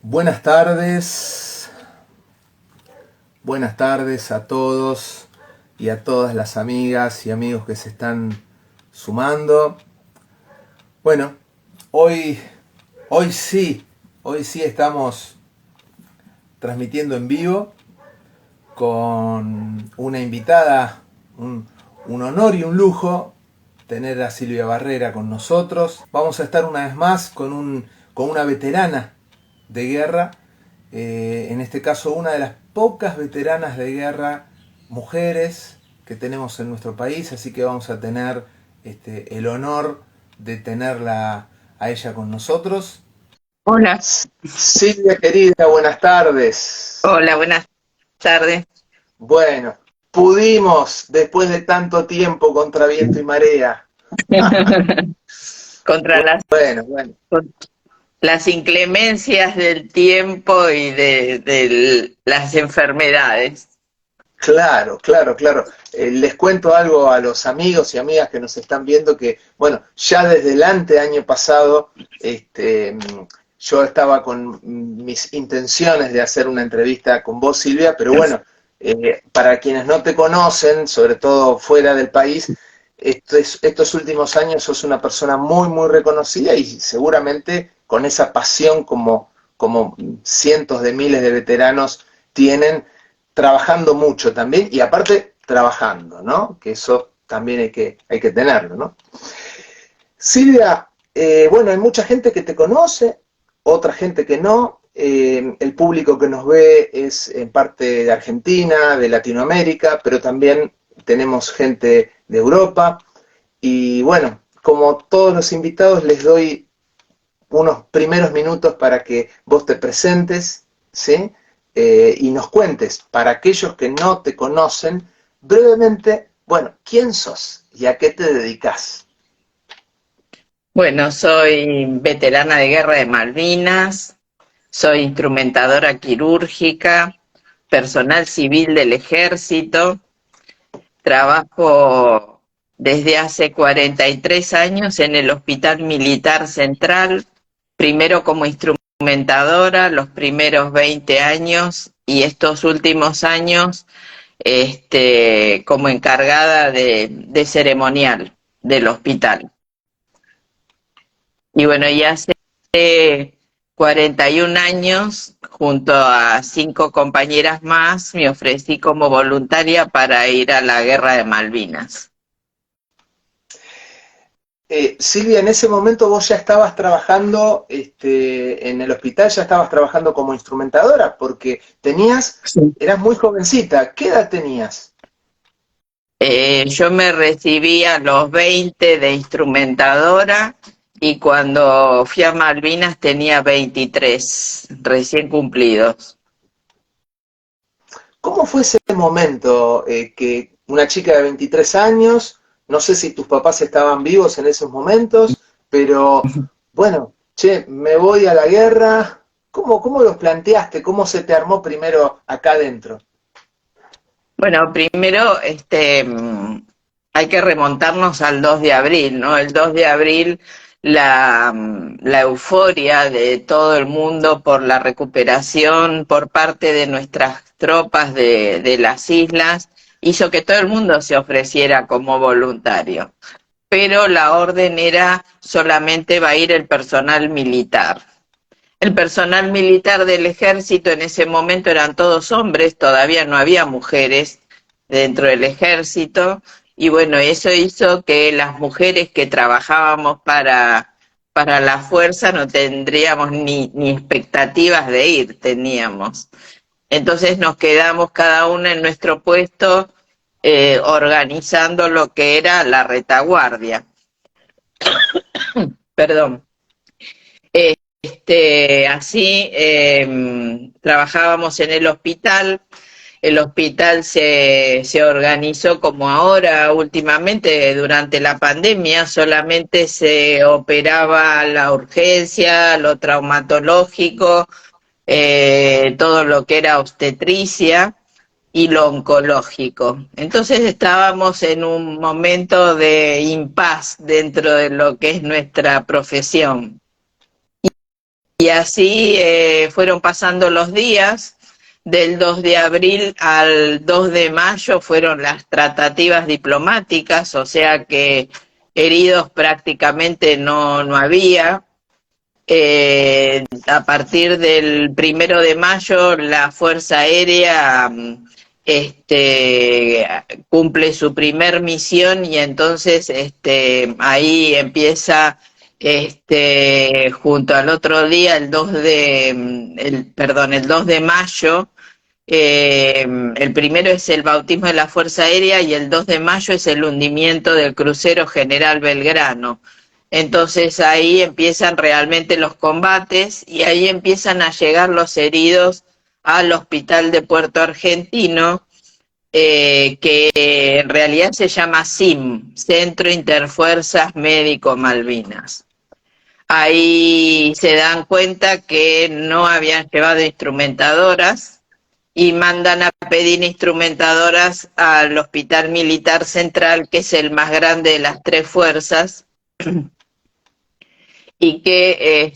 Buenas tardes a todos y a todas las amigas y amigos que se están sumando. Bueno, hoy sí estamos transmitiendo en vivo con una invitada, un honor y un lujo tener a Silvia Barrera con nosotros. Vamos a estar una vez más con una veterana de guerra, en este caso una de las pocas veteranas de guerra mujeres que tenemos en nuestro país, así que vamos a tener el honor de tenerla a ella con nosotros. Hola, Silvia querida, buenas tardes. hola, buenas tardes. Bueno, pudimos después de tanto tiempo contra viento y marea. Contra Bueno. con- las inclemencias del tiempo y de las enfermedades. Claro. Les cuento algo a los amigos y amigas que nos están viendo que, bueno, ya desde el año pasado, yo estaba con mis intenciones de hacer una entrevista con vos, Silvia, pero bueno, para quienes no te conocen, sobre todo fuera del país, estos últimos años sos una persona muy reconocida y seguramente con esa pasión como cientos de miles de veteranos tienen, trabajando mucho también y aparte trabajando, ¿no? Que eso también hay que tenerlo, ¿no? Silvia, bueno, hay mucha gente que te conoce, otra gente que no. El público que nos ve es en parte de Argentina, de Latinoamérica, pero también tenemos gente de Europa. Y bueno, como todos los invitados, les doy unos primeros minutos para que vos te presentes, ¿sí? Y nos cuentes, para aquellos que no te conocen, brevemente, bueno, ¿quién sos y a qué te dedicas? Bueno, soy veterana de guerra de Malvinas, soy instrumentadora quirúrgica, personal civil del ejército, trabajo desde hace 43 años en el Hospital Militar Central, primero como instrumentadora, los primeros 20 años y estos últimos años como encargada de ceremonial del hospital. Y bueno, ya hace 41 años, junto a 5 compañeras más, me ofrecí como voluntaria para ir a la Guerra de Malvinas. Silvia, en ese momento vos ya estabas trabajando en el hospital, ya estabas trabajando como instrumentadora, porque Sí. eras muy jovencita. ¿Qué edad tenías? Yo me recibí a los 20 de instrumentadora y cuando fui a Malvinas tenía 23 recién cumplidos. ¿Cómo fue ese momento que una chica de 23 años, no sé si tus papás estaban vivos en esos momentos, pero bueno, che, me voy a la guerra? ¿Cómo los planteaste? ¿Cómo se te armó primero acá adentro? Bueno, primero hay que remontarnos al 2 de abril, ¿no? El 2 de abril la euforia de todo el mundo por la recuperación por parte de nuestras tropas de las islas hizo que todo el mundo se ofreciera como voluntario. Pero la orden era solamente va a ir el personal militar. El personal militar del ejército en ese momento eran todos hombres, todavía no había mujeres dentro del ejército, y bueno, eso hizo que las mujeres que trabajábamos para la fuerza no tendríamos ni expectativas de ir, teníamos. Entonces nos quedamos cada una en nuestro puesto organizando lo que era la retaguardia. Perdón. Así trabajábamos en el hospital se organizó como ahora últimamente durante la pandemia, solamente se operaba la urgencia, lo traumatológico, todo lo que era obstetricia y lo oncológico. Entonces estábamos en un momento de impas dentro de lo que es nuestra profesión. Y así fueron pasando los días. Del 2 de abril al 2 de mayo fueron las tratativas diplomáticas, o sea que heridos prácticamente no había. A partir del 1 de mayo la Fuerza Aérea cumple su primer misión y entonces ahí empieza junto al otro día, el 2 de mayo, el primero es el bautismo de la Fuerza Aérea y el 2 de mayo es el hundimiento del crucero General Belgrano. Entonces ahí empiezan realmente los combates y ahí empiezan a llegar los heridos al hospital de Puerto Argentino, que en realidad se llama CIM, Centro Interfuerzas Médico Malvinas. Ahí se dan cuenta que no habían llevado instrumentadoras y mandan a pedir instrumentadoras al Hospital Militar Central, que es el más grande de las tres fuerzas, y que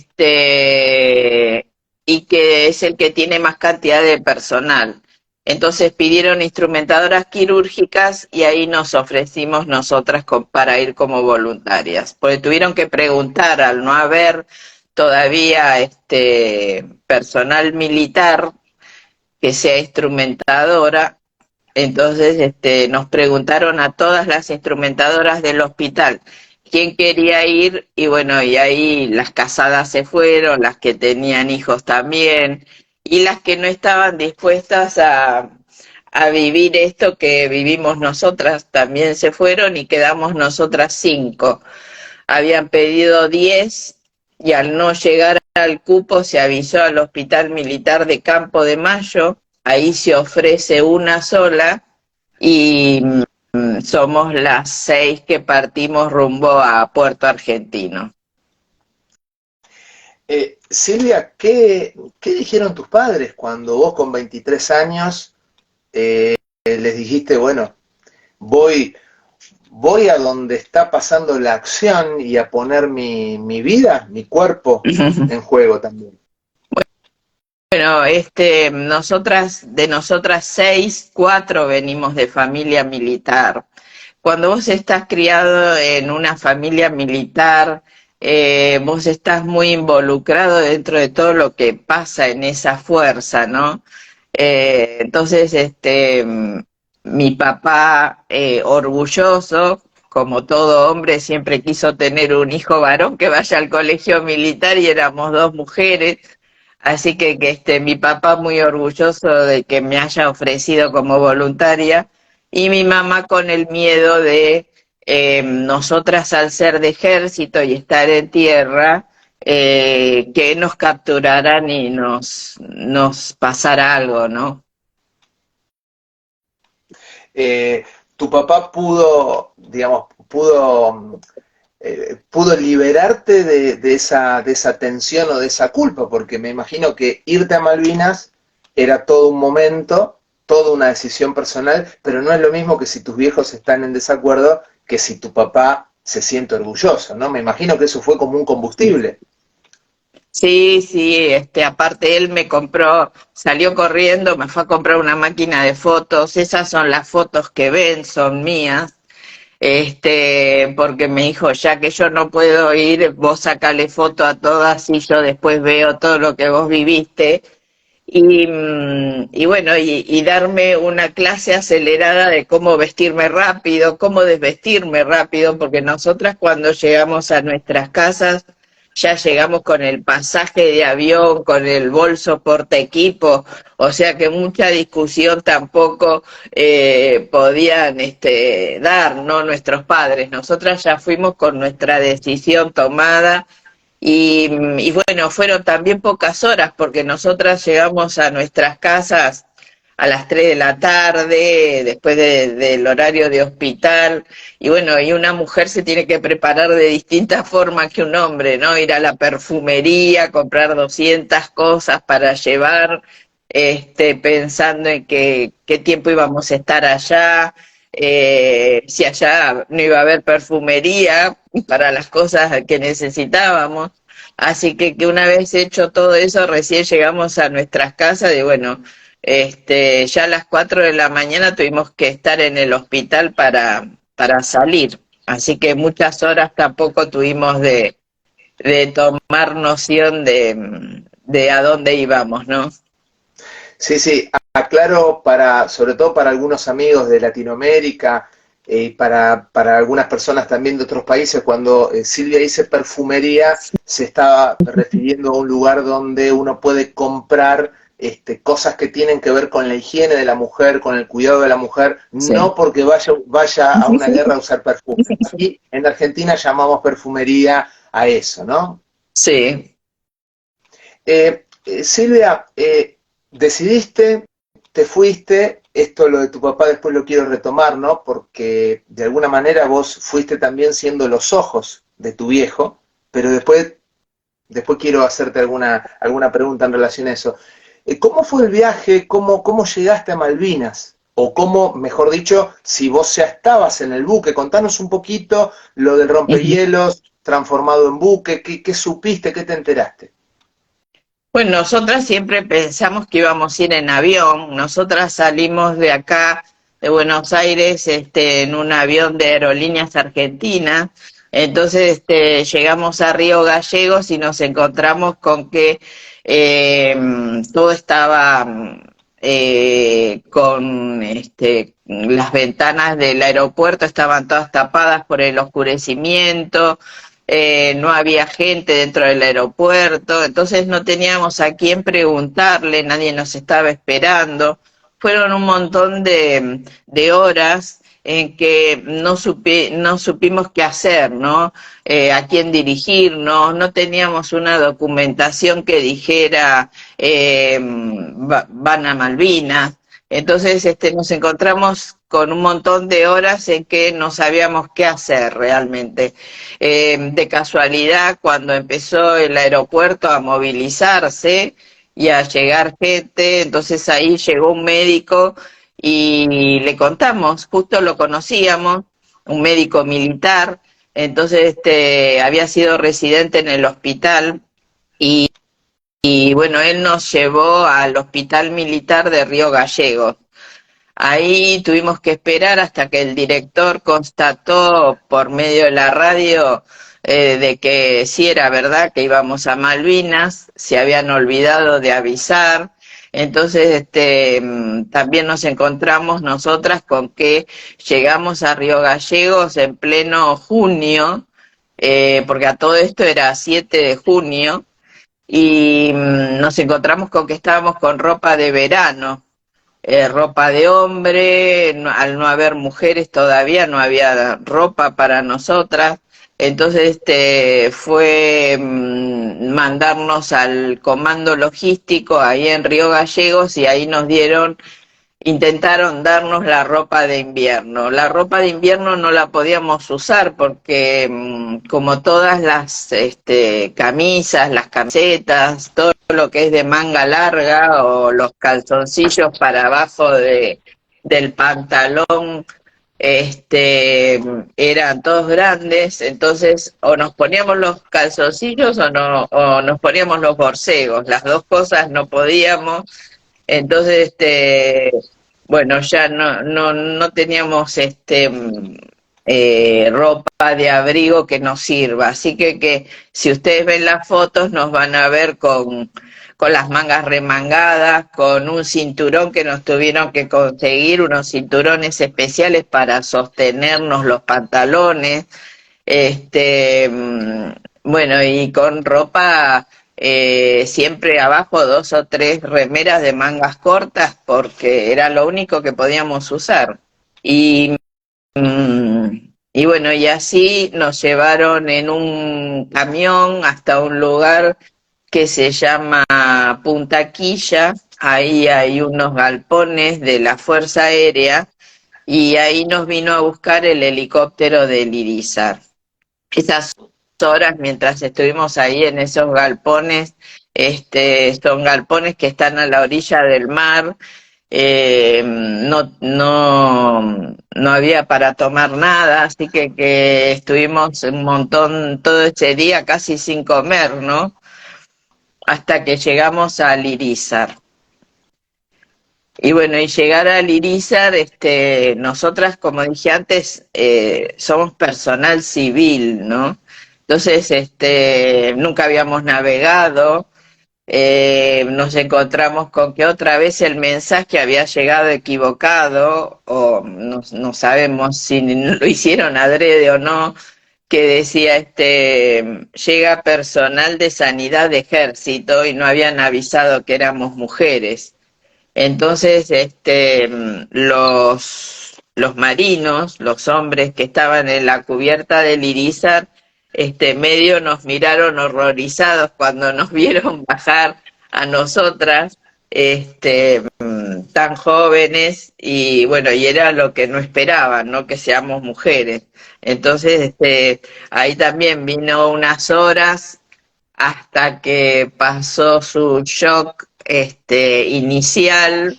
es el que tiene más cantidad de personal. Entonces pidieron instrumentadoras quirúrgicas y ahí nos ofrecimos nosotras para ir como voluntarias, porque tuvieron que preguntar, al no haber todavía personal militar que sea instrumentadora, entonces nos preguntaron a todas las instrumentadoras del hospital quién quería ir, y bueno, y ahí las casadas se fueron, las que tenían hijos también, y las que no estaban dispuestas a vivir esto que vivimos nosotras también se fueron y quedamos nosotras 5. Habían pedido 10 y al no llegar al cupo se avisó al Hospital Militar de Campo de Mayo, ahí se ofrece una sola y somos las 6 que partimos rumbo a Puerto Argentino. Silvia, ¿qué dijeron tus padres cuando vos con 23 años les dijiste, bueno, voy a donde está pasando la acción y a poner mi vida, mi cuerpo en juego también? Bueno, de nosotras 6, 4 venimos de familia militar. Cuando vos estás criado en una familia militar, vos estás muy involucrado dentro de todo lo que pasa en esa fuerza, ¿no? Entonces, mi papá, orgulloso, como todo hombre, siempre quiso tener un hijo varón que vaya al colegio militar y éramos 2 mujeres. Así que mi papá muy orgulloso de que me haya ofrecido como voluntaria y mi mamá con el miedo de nosotras al ser de ejército y estar en tierra, que nos capturaran y nos pasara algo, ¿no? Tu papá pudo, digamos, pudo liberarte de esa tensión o de esa culpa, porque me imagino que irte a Malvinas era todo un momento, toda una decisión personal, pero no es lo mismo que si tus viejos están en desacuerdo que si tu papá se siente orgulloso, ¿no? Me imagino que eso fue como un combustible. Sí, aparte él salió corriendo, me fue a comprar una máquina de fotos, esas son las fotos que ven, son mías. Porque me dijo, ya que yo no puedo ir, vos sacale foto a todas y yo después veo todo lo que vos viviste. Y bueno, y darme una clase acelerada de cómo vestirme rápido, cómo desvestirme rápido, porque nosotras cuando llegamos a nuestras casas, ya llegamos con el pasaje de avión, con el bolso porta equipo, o sea que mucha discusión tampoco podían dar, ¿no? Nuestros padres. Nosotras ya fuimos con nuestra decisión tomada y bueno, fueron también pocas horas porque nosotras llegamos a nuestras casas a las 3 de la tarde, después del horario de hospital, y bueno, y una mujer se tiene que preparar de distintas formas que un hombre, ¿no? Ir a la perfumería, comprar 200 cosas para llevar, pensando en qué tiempo íbamos a estar allá, si allá no iba a haber perfumería para las cosas que necesitábamos. Así que una vez hecho todo eso, recién llegamos a nuestras casas y bueno, ya a las 4 de la mañana tuvimos que estar en el hospital para salir. Así que muchas horas tampoco tuvimos de tomar noción de a dónde íbamos, ¿no? Sí, sí, aclaro para, sobre todo para algunos amigos de Latinoamérica y para algunas personas también de otros países, cuando Silvia dice perfumería, se estaba refiriendo a un lugar donde uno puede comprar cosas que tienen que ver con la higiene de la mujer, con el cuidado de la mujer, Sí. no porque vaya a una guerra a usar perfume. Aquí en Argentina llamamos perfumería a eso, ¿no? Sí. Silvia, decidiste, te fuiste, esto lo de tu papá después lo quiero retomar, ¿no? Porque de alguna manera vos fuiste también siendo los ojos de tu viejo, pero después quiero hacerte alguna pregunta en relación a eso. ¿Cómo fue el viaje? ¿Cómo llegaste a Malvinas? O cómo, mejor dicho, si vos ya estabas en el buque, contanos un poquito lo del rompehielos transformado en buque, ¿qué supiste, qué te enteraste? Bueno, nosotras siempre pensamos que íbamos a ir en avión. Nosotras salimos de acá, de Buenos Aires, en un avión de Aerolíneas Argentinas. Entonces, llegamos a Río Gallegos y nos encontramos con que eh, todo estaba con las ventanas del aeropuerto estaban todas tapadas por el oscurecimiento. No había gente dentro del aeropuerto, entonces no teníamos a quién preguntarle, nadie nos estaba esperando. Fueron un montón de horas en que no supimos qué hacer, ¿no? A quién dirigirnos, no teníamos una documentación que dijera van a Malvinas. Entonces nos encontramos con un montón de horas en que no sabíamos qué hacer realmente. De casualidad, cuando empezó el aeropuerto a movilizarse y a llegar gente, entonces ahí llegó un médico y le contamos, justo lo conocíamos, un médico militar, entonces había sido residente en el hospital y, y bueno, él nos llevó al Hospital Militar de Río Gallegos. Ahí tuvimos que esperar hasta que el director constató por medio de la radio de que sí era verdad que íbamos a Malvinas, se habían olvidado de avisar. Entonces, también nos encontramos nosotras con que llegamos a Río Gallegos en pleno junio, porque a todo esto era 7 de junio, y nos encontramos con que estábamos con ropa de verano, ropa de hombre, al no haber mujeres todavía no había ropa para nosotras, entonces fue mandarnos al comando logístico ahí en Río Gallegos y ahí intentaron darnos la ropa de invierno. La ropa de invierno no la podíamos usar porque como todas las camisas, las camisetas, todo lo que es de manga larga o los calzoncillos para abajo del pantalón, eran todos grandes, entonces o nos poníamos los calzoncillos o nos poníamos los borcegos, las dos cosas no podíamos. Entonces, bueno, ya no teníamos ropa de abrigo que nos sirva. Así que si ustedes ven las fotos, nos van a ver con las mangas remangadas, con un cinturón que nos tuvieron que conseguir, unos cinturones especiales para sostenernos los pantalones. Bueno, y con ropa siempre abajo 2 o 3 remeras de mangas cortas porque era lo único que podíamos usar. Y, y bueno, y así nos llevaron en un camión hasta un lugar que se llama Punta Quilla. Ahí hay unos galpones de la Fuerza Aérea y ahí nos vino a buscar el helicóptero del Irizar. Esas horas mientras estuvimos ahí en esos galpones, son galpones que están a la orilla del mar, no había para tomar nada, así que estuvimos un montón todo ese día casi sin comer, ¿no? Hasta que llegamos a Lirizar. Y bueno, y llegar a Lirizar, nosotras, como dije antes, somos personal civil, ¿no? Entonces, nunca habíamos navegado, nos encontramos con que otra vez el mensaje había llegado equivocado, o no sabemos si lo hicieron adrede o no, que decía, llega personal de sanidad de ejército y no habían avisado que éramos mujeres. Entonces, los marinos, los hombres que estaban en la cubierta del Irizar, medio nos miraron horrorizados cuando nos vieron bajar a nosotras, tan jóvenes, y bueno, y era lo que no esperaban, ¿no? Que seamos mujeres. Entonces, ahí también vino unas horas hasta que pasó su shock inicial,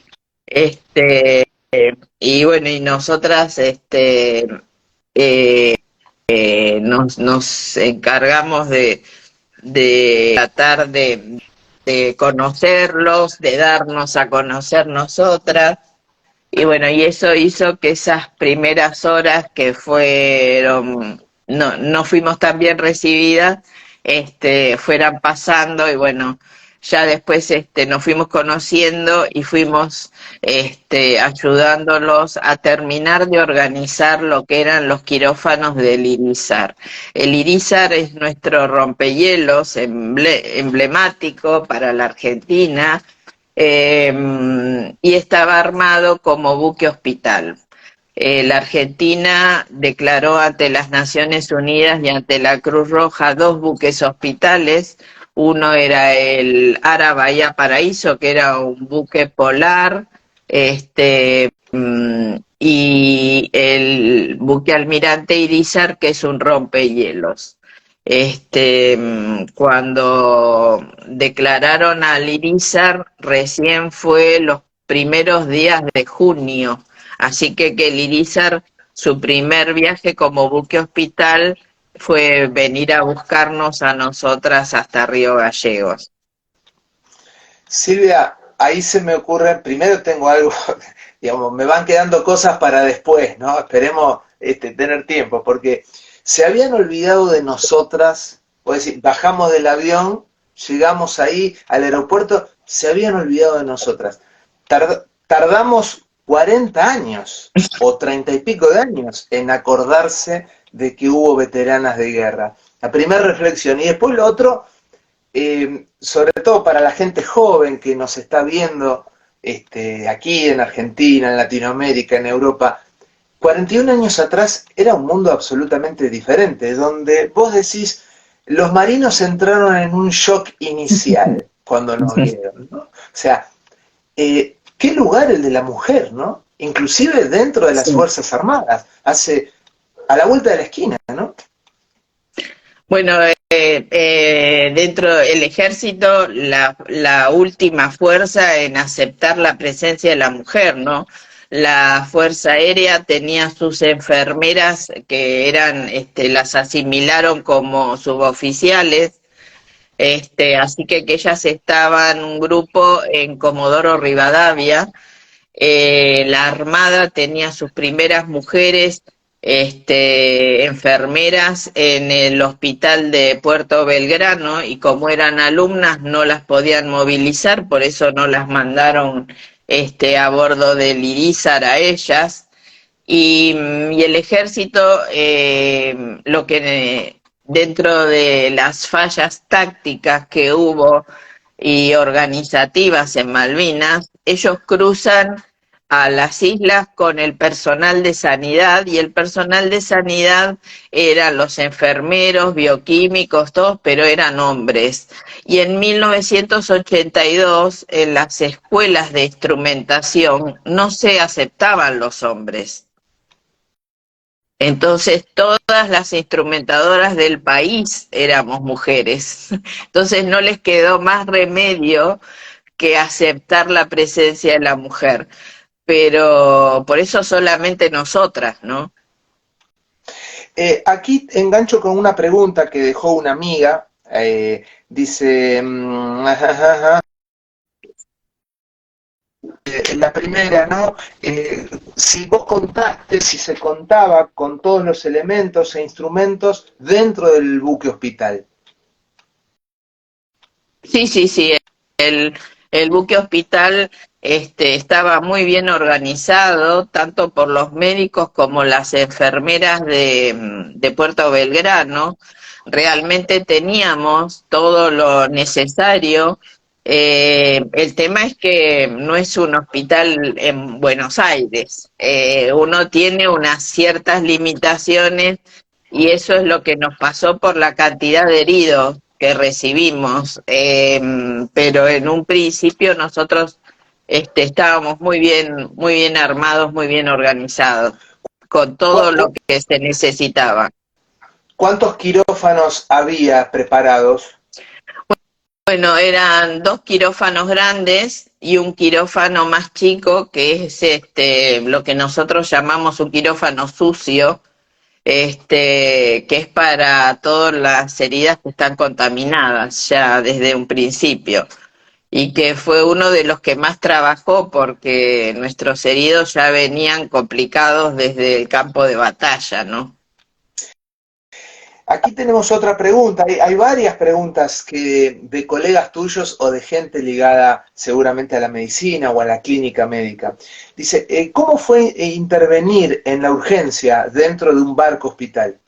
y bueno, y nosotras nos encargamos de tratar de conocerlos, de darnos a conocer nosotras, y bueno, y eso hizo que esas primeras horas que fueron, no fuimos tan bien recibidas, fueran pasando, y bueno, ya después nos fuimos conociendo y fuimos ayudándolos a terminar de organizar lo que eran los quirófanos del Irizar. El Irizar es nuestro rompehielos emblemático para la Argentina, y estaba armado como buque hospital. La Argentina declaró ante las Naciones Unidas y ante la Cruz Roja 2 buques hospitales. Uno era el Ara Bahía Paraíso, que era un buque polar, y el buque Almirante Irizar, que es un rompehielos. Cuando declararon al Irizar, recién fue los primeros días de junio. Así que el Irizar, su primer viaje como buque hospital fue venir a buscarnos a nosotras hasta Río Gallegos. Silvia, ahí se me ocurre, primero tengo algo, digamos, me van quedando cosas para después, ¿no? Esperemos tener tiempo, porque se habían olvidado de nosotras, o decir, bajamos del avión, llegamos ahí al aeropuerto, se habían olvidado de nosotras. Tardamos 40 años o 30 y pico de años en acordarse de que hubo veteranas de guerra. La primera reflexión. Y después lo otro, sobre todo para la gente joven que nos está viendo aquí en Argentina, en Latinoamérica, en Europa, 41 años atrás era un mundo absolutamente diferente, donde vos decís, los marinos entraron en un shock inicial cuando nos vieron, ¿no? O sea, qué lugar el de la mujer, ¿no? Inclusive dentro de las Fuerzas Armadas, a la vuelta de la esquina, ¿no? Bueno, dentro del ejército, la última fuerza en aceptar la presencia de la mujer, ¿no? La Fuerza Aérea tenía sus enfermeras que eran, las asimilaron como suboficiales, así que ellas estaban un grupo en Comodoro Rivadavia. La Armada tenía sus primeras mujeres enfermeras en el hospital de Puerto Belgrano, y como eran alumnas no las podían movilizar, por eso no las mandaron a bordo del Irizar a ellas, y el ejército, lo que dentro de las fallas tácticas que hubo y organizativas en Malvinas, ellos cruzan a las islas con el personal de sanidad, y el personal de sanidad eran los enfermeros, bioquímicos, todos, pero eran hombres. Y en 1982, en las escuelas de instrumentación, no se aceptaban los hombres. Entonces todas las instrumentadoras del país éramos mujeres. Entonces no les quedó más remedio que aceptar la presencia de la mujer. Pero por eso solamente nosotras, ¿no? Aquí engancho con una pregunta que dejó una amiga. Dice, la primera, ¿no? Si vos contaste, si se contaba con todos los elementos e instrumentos dentro del buque hospital. Sí, sí, sí. El buque hospital estaba muy bien organizado, tanto por los médicos como las enfermeras de Puerto Belgrano. Realmente teníamos todo lo necesario. El tema es que no es un hospital en Buenos Aires. Uno tiene unas ciertas limitaciones y eso es lo que nos pasó por la cantidad de heridos que recibimos, pero en un principio nosotros estábamos muy bien armados, muy bien organizados, con todo lo que se necesitaba. ¿Cuántos quirófanos había preparados? Bueno, eran 2 quirófanos grandes y un quirófano más chico, que es lo que nosotros llamamos un quirófano sucio, que es para todas las heridas que están contaminadas ya desde un principio, y que fue uno de los que más trabajó porque nuestros heridos ya venían complicados desde el campo de batalla, ¿no? Aquí tenemos otra pregunta. Hay varias preguntas de colegas tuyos o de gente ligada seguramente a la medicina o a la clínica médica. Dice, ¿cómo fue intervenir en la urgencia dentro de un barco hospital?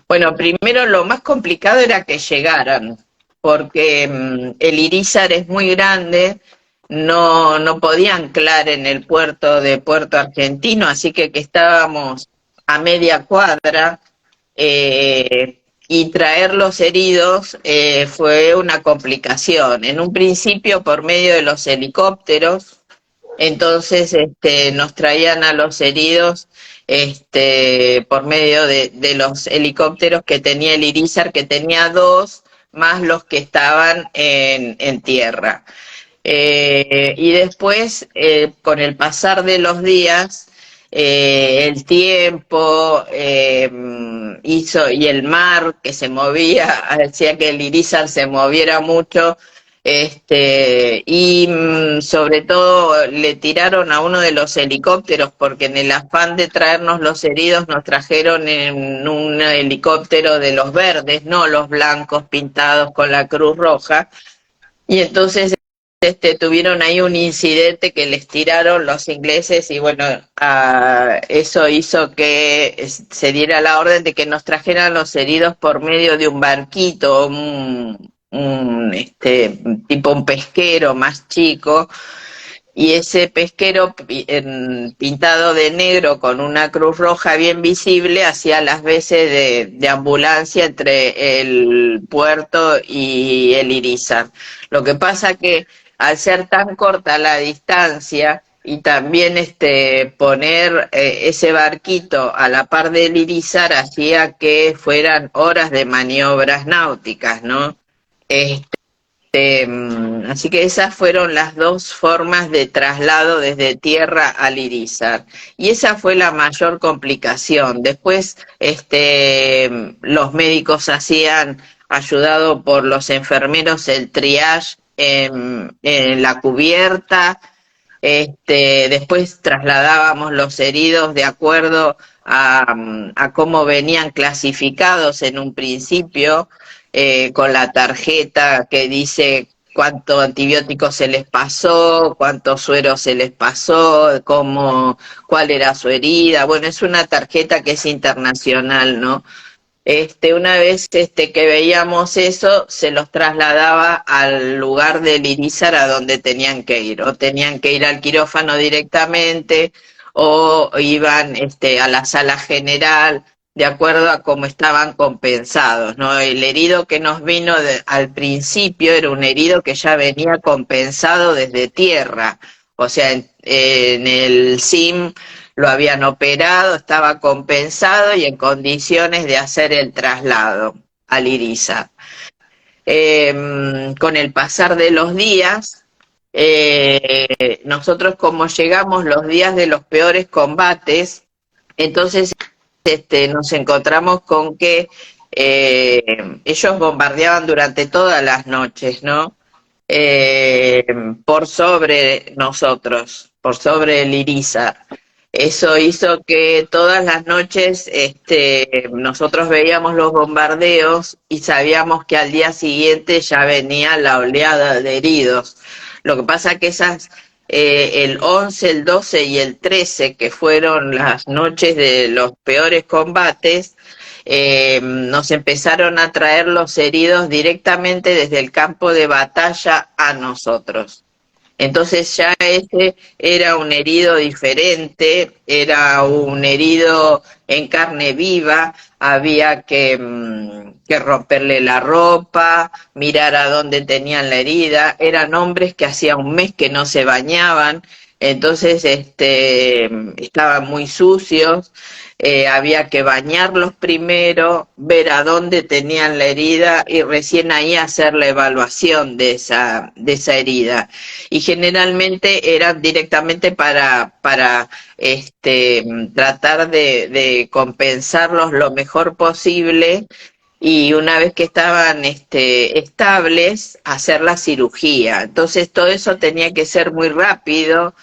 Bueno, primero lo más complicado era que llegaran, porque el Irizar es muy grande, no podía anclar en el puerto de Puerto Argentino, así que estábamos a media cuadra, y traer los heridos fue una complicación. En un principio por medio de los helicópteros, entonces nos traían a los heridos por medio de los helicópteros que tenía el Irizar, que tenía 2, más los que estaban en tierra. Y después, con el pasar de los días, el tiempo hizo, y el mar que se movía, hacía que el Irizar se moviera mucho, y sobre todo le tiraron a uno de los helicópteros, porque en el afán de traernos los heridos nos trajeron en un helicóptero de los verdes, no los blancos pintados con la Cruz Roja, y entonces tuvieron ahí un incidente que les tiraron los ingleses y bueno, eso hizo que se diera la orden de que nos trajeran los heridos por medio de un barquito, tipo un pesquero más chico, y ese pesquero pintado de negro con una cruz roja bien visible hacía las veces de ambulancia entre el puerto y el Irizar. Lo que pasa que al ser tan corta la distancia y también poner ese barquito a la par del Irizar hacía que fueran horas de maniobras náuticas, ¿no? Así que esas fueron las 2 formas de traslado desde tierra al Irizar. Y esa fue la mayor complicación. Después, los médicos hacían, ayudado por los enfermeros, el triage en la cubierta. Después trasladábamos los heridos de acuerdo a cómo venían clasificados en un principio, con la tarjeta que dice cuánto antibiótico se les pasó, cuánto suero se les pasó, cuál era su herida. Bueno, es una tarjeta que es internacional, ¿no? Una vez que veíamos eso, se los trasladaba al lugar del Irizar a donde tenían que ir, o tenían que ir al quirófano directamente, o iban a la sala general, de acuerdo a cómo estaban compensados, ¿no? El herido que nos vino al principio era un herido que ya venía compensado desde tierra, o sea, en el SIM lo habían operado, estaba compensado y en condiciones de hacer el traslado al Irizar. Con el pasar de los días, nosotros como llegamos los días de los peores combates, entonces nos encontramos con que ellos bombardeaban durante todas las noches, ¿no? Eh, por sobre nosotros, por sobre el Irizar. Eso hizo que todas las noches nosotros veíamos los bombardeos y sabíamos que al día siguiente ya venía la oleada de heridos. Lo que pasa que el 11, el 12 y el 13, que fueron las noches de los peores combates, nos empezaron a traer los heridos directamente desde el campo de batalla a nosotros. Entonces ya ese era un herido diferente, era un herido en carne viva, había que romperle la ropa, mirar a dónde tenían la herida, eran hombres que hacía un mes que no se bañaban, entonces estaban muy sucios, había que bañarlos primero, ver a dónde tenían la herida y recién ahí hacer la evaluación de esa herida. Y generalmente eran directamente para tratar de compensarlos lo mejor posible y una vez que estaban estables, hacer la cirugía. Entonces todo eso tenía que ser muy rápido.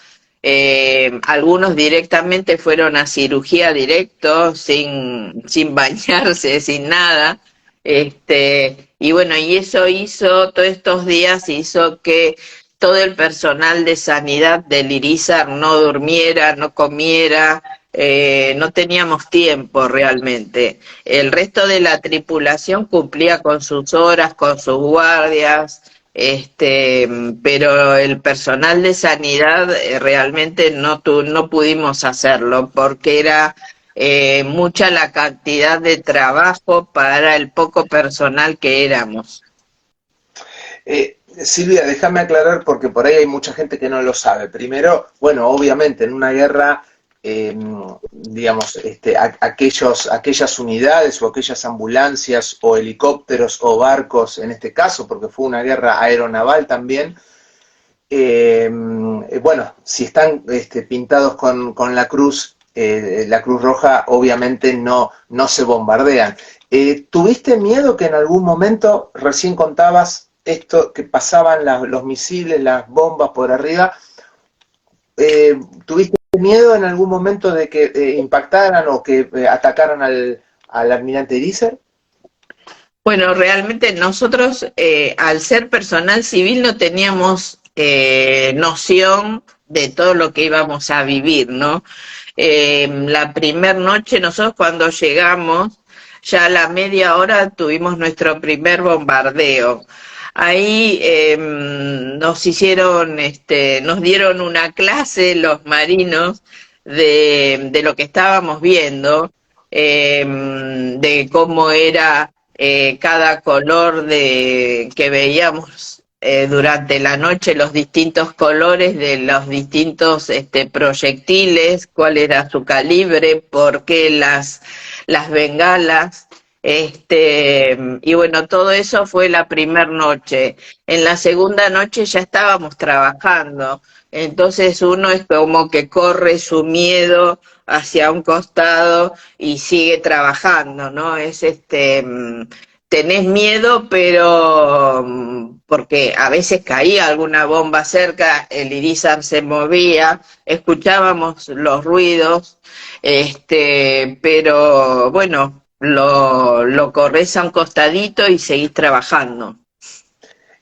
Algunos directamente fueron a cirugía directo, sin bañarse, sin nada. Y bueno, y eso hizo, todos estos días hizo que todo el personal de sanidad del Irizar no durmiera, no comiera, no teníamos tiempo realmente. El resto de la tripulación cumplía con sus horas, con sus guardias, pero el personal de sanidad realmente no pudimos hacerlo porque era mucha la cantidad de trabajo para el poco personal que éramos. Silvia, déjame aclarar porque por ahí hay mucha gente que no lo sabe. Primero, bueno, obviamente en una guerra, digamos, aquellas unidades o aquellas ambulancias o helicópteros o barcos, en este caso, porque fue una guerra aeronaval también, bueno, si están pintados con la Cruz Roja, obviamente no se bombardean. ¿Tuviste miedo que en algún momento, recién contabas, esto que pasaban los misiles, las bombas por arriba, ¿tuviste miedo en algún momento de que impactaran o que atacaran al almirante Irizar? Bueno, realmente nosotros, al ser personal civil, no teníamos noción de todo lo que íbamos a vivir, ¿no? La primera noche, nosotros cuando llegamos, ya a la media hora tuvimos nuestro primer bombardeo. Ahí nos dieron una clase los marinos de lo que estábamos viendo, de cómo era cada color que veíamos durante la noche, los distintos colores de los distintos proyectiles, cuál era su calibre, por qué las bengalas. Y bueno, todo eso fue la primera noche. En la segunda noche ya estábamos trabajando, entonces uno es como que corre su miedo hacia un costado y sigue trabajando, ¿no? Tenés miedo, pero porque a veces caía alguna bomba cerca, el Irizar se movía, escuchábamos los ruidos, pero bueno, lo corres a un costadito y seguís trabajando.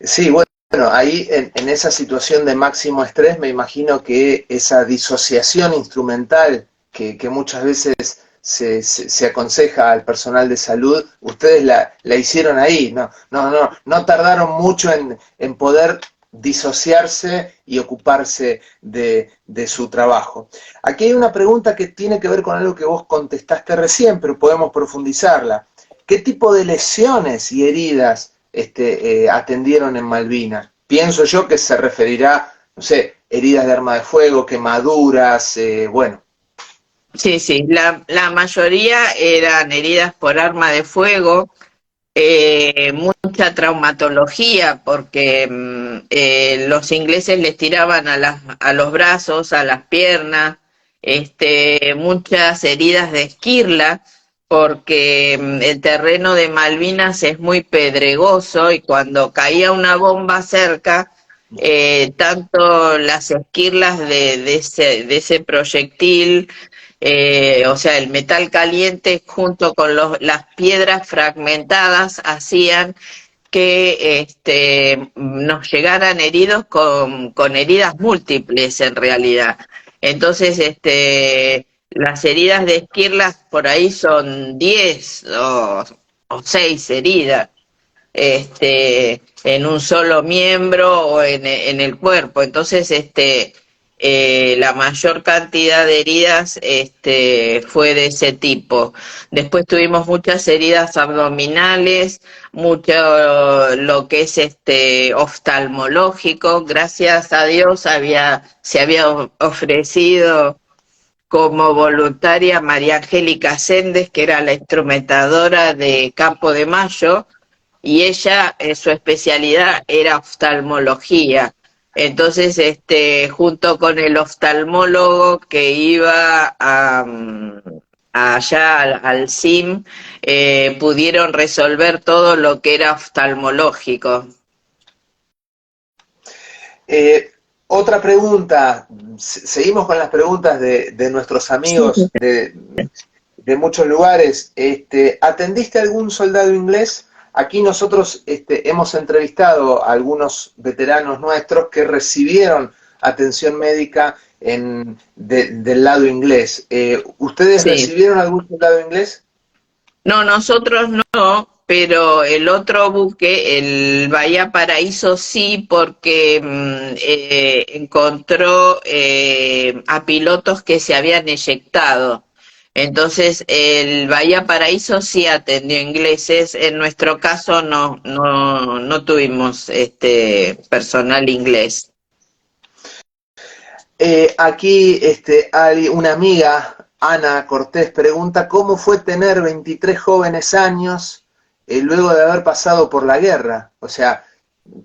Sí, bueno, ahí en esa situación de máximo estrés me imagino que esa disociación instrumental que muchas veces se aconseja al personal de salud, ustedes la hicieron ahí, no tardaron mucho en poder disociarse y ocuparse de su trabajo. Aquí hay una pregunta que tiene que ver con algo que vos contestaste recién, pero podemos profundizarla. ¿Qué tipo de lesiones y heridas atendieron en Malvinas? Pienso yo que se referirá, no sé, heridas de arma de fuego, quemaduras, bueno. Sí, la mayoría eran heridas por arma de fuego, mucha traumatología, porque los ingleses les tiraban a los brazos, a las piernas, muchas heridas de esquirla, porque el terreno de Malvinas es muy pedregoso y cuando caía una bomba cerca, tanto las esquirlas de ese proyectil, o sea, el metal caliente junto con las piedras fragmentadas hacían que nos llegaran heridos con heridas múltiples en realidad. Entonces, las heridas de esquirlas por ahí son 10 o 6 heridas en un solo miembro o en el cuerpo. Entonces, la mayor cantidad de heridas fue de ese tipo. Después tuvimos muchas heridas abdominales, mucho lo que es oftalmológico. Gracias a Dios se había ofrecido como voluntaria María Angélica Sendes, que era la instrumentadora de Campo de Mayo, y ella, su especialidad era oftalmología. Entonces, junto con el oftalmólogo que iba allá al CIM, pudieron resolver todo lo que era oftalmológico. Otra pregunta, seguimos con las preguntas de nuestros amigos de muchos lugares. ¿Atendiste a algún soldado inglés? Aquí nosotros hemos entrevistado a algunos veteranos nuestros que recibieron atención médica del lado inglés. ¿Ustedes recibieron algún soldado inglés? No, nosotros no, pero el otro buque, el Bahía Paraíso, sí, porque encontró a pilotos que se habían eyectado. Entonces, el Bahía Paraíso sí atendió ingleses. En nuestro caso no tuvimos personal inglés. Aquí una amiga, Ana Cortés, pregunta ¿cómo fue tener 23 jóvenes años luego de haber pasado por la guerra? O sea,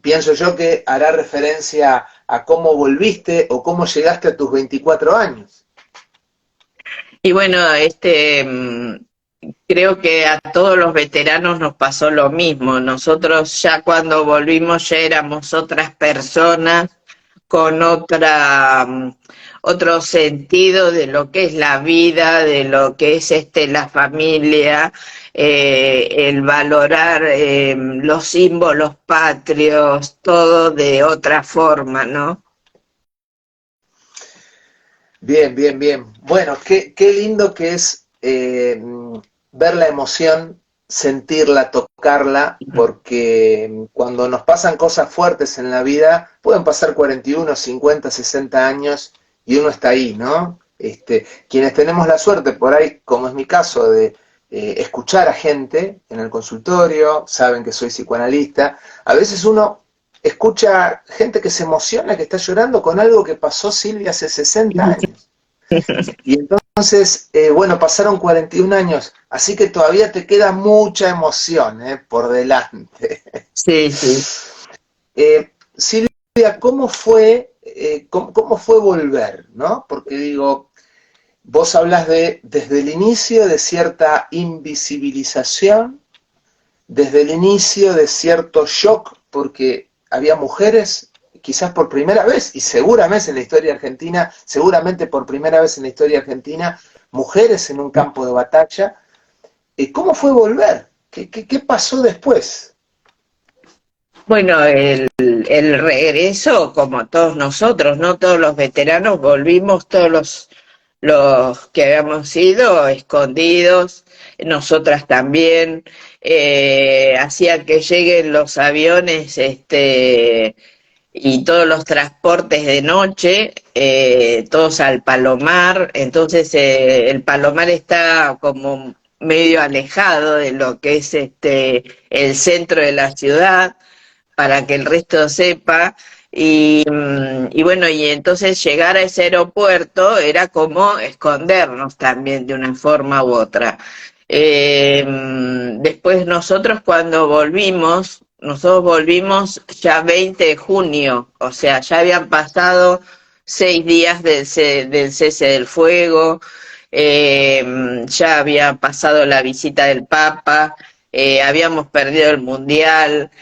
pienso yo que hará referencia a cómo volviste o cómo llegaste a tus 24 años. Y bueno, creo que a todos los veteranos nos pasó lo mismo. Nosotros ya cuando volvimos ya éramos otras personas con otro sentido de lo que es la vida, de lo que es la familia, el valorar los símbolos patrios, todo de otra forma, ¿no? Bien, bien, bien. Bueno, qué lindo que es ver la emoción, sentirla, tocarla, porque cuando nos pasan cosas fuertes en la vida, pueden pasar 41, 50, 60 años y uno está ahí, ¿no? Quienes tenemos la suerte por ahí, como es mi caso, de escuchar a gente en el consultorio, saben que soy psicoanalista, a veces uno escucha gente que se emociona, que está llorando con algo que pasó Silvia hace 60 años. Y entonces, bueno, pasaron 41 años, así que todavía te queda mucha emoción por delante. Sí, sí. Silvia, ¿cómo fue volver? ¿No? Porque digo, vos hablas desde el inicio de cierta invisibilización, desde el inicio de cierto shock, porque había mujeres, quizás por primera vez, y seguramente en la historia argentina, seguramente por primera vez en la historia argentina, mujeres en un campo de batalla. ¿Cómo fue volver? ¿Qué pasó después? Bueno, el regreso, como todos nosotros, ¿no? Todos los veteranos volvimos, todos los que habíamos ido escondidos, nosotras también, hacía que lleguen los aviones, y todos los transportes de noche, todos al Palomar. Entonces el Palomar está como medio alejado de lo que es el centro de la ciudad, para que el resto sepa, y bueno, y entonces llegar a ese aeropuerto era como escondernos también de una forma u otra. Después nosotros volvimos ya 20 de junio, o sea, ya habían pasado 6 días del cese del fuego, ya había pasado la visita del Papa, habíamos perdido el Mundial,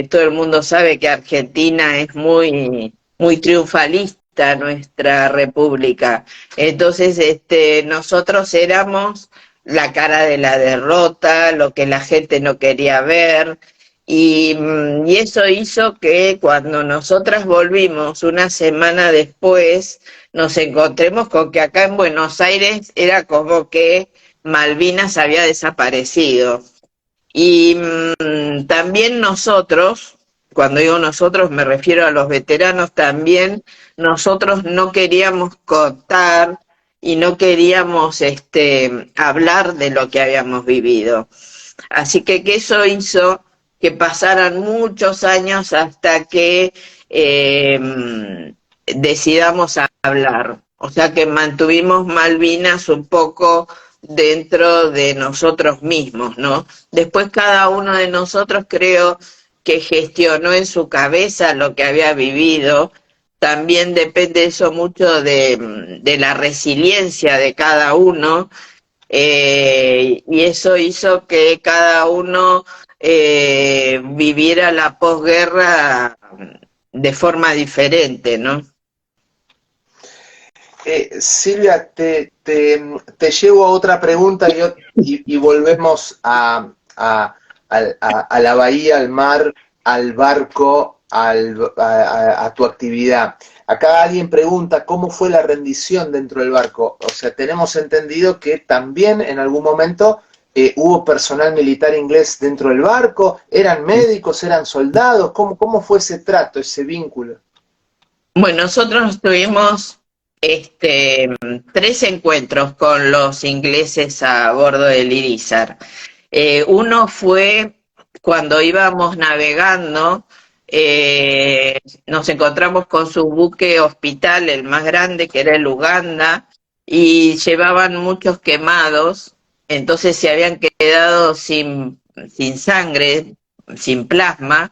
todo el mundo sabe que Argentina es muy triunfalista, nuestra república. Entonces, nosotros éramos la cara de la derrota, lo que la gente no quería ver, y eso hizo que cuando nosotras volvimos una semana después, nos encontremos con que acá en Buenos Aires era como que Malvinas había desaparecido. Y también nosotros, cuando digo nosotros me refiero a los veteranos también, nosotros no queríamos contar y no queríamos hablar de lo que habíamos vivido. Así que eso hizo que pasaran muchos años hasta que decidamos hablar. O sea que mantuvimos Malvinas un poco dentro de nosotros mismos, ¿no? Después cada uno de nosotros creo que gestionó en su cabeza lo que había vivido. También depende eso mucho de la resiliencia de cada uno, y eso hizo que cada uno viviera la posguerra de forma diferente, ¿no? Silvia, te llevo a otra pregunta y volvemos a la bahía, al mar, al barco, a tu actividad. Acá alguien pregunta cómo fue la rendición dentro del barco. O sea, tenemos entendido que también en algún momento hubo personal militar inglés dentro del barco, eran médicos, eran soldados. ¿Cómo fue ese trato, ese vínculo? Bueno, nosotros tuvimos 3 encuentros con los ingleses a bordo del Irizar. Uno fue cuando íbamos navegando, nos encontramos con su buque hospital, el más grande, que era el Uganda, y llevaban muchos quemados, entonces se habían quedado sin sangre, sin plasma,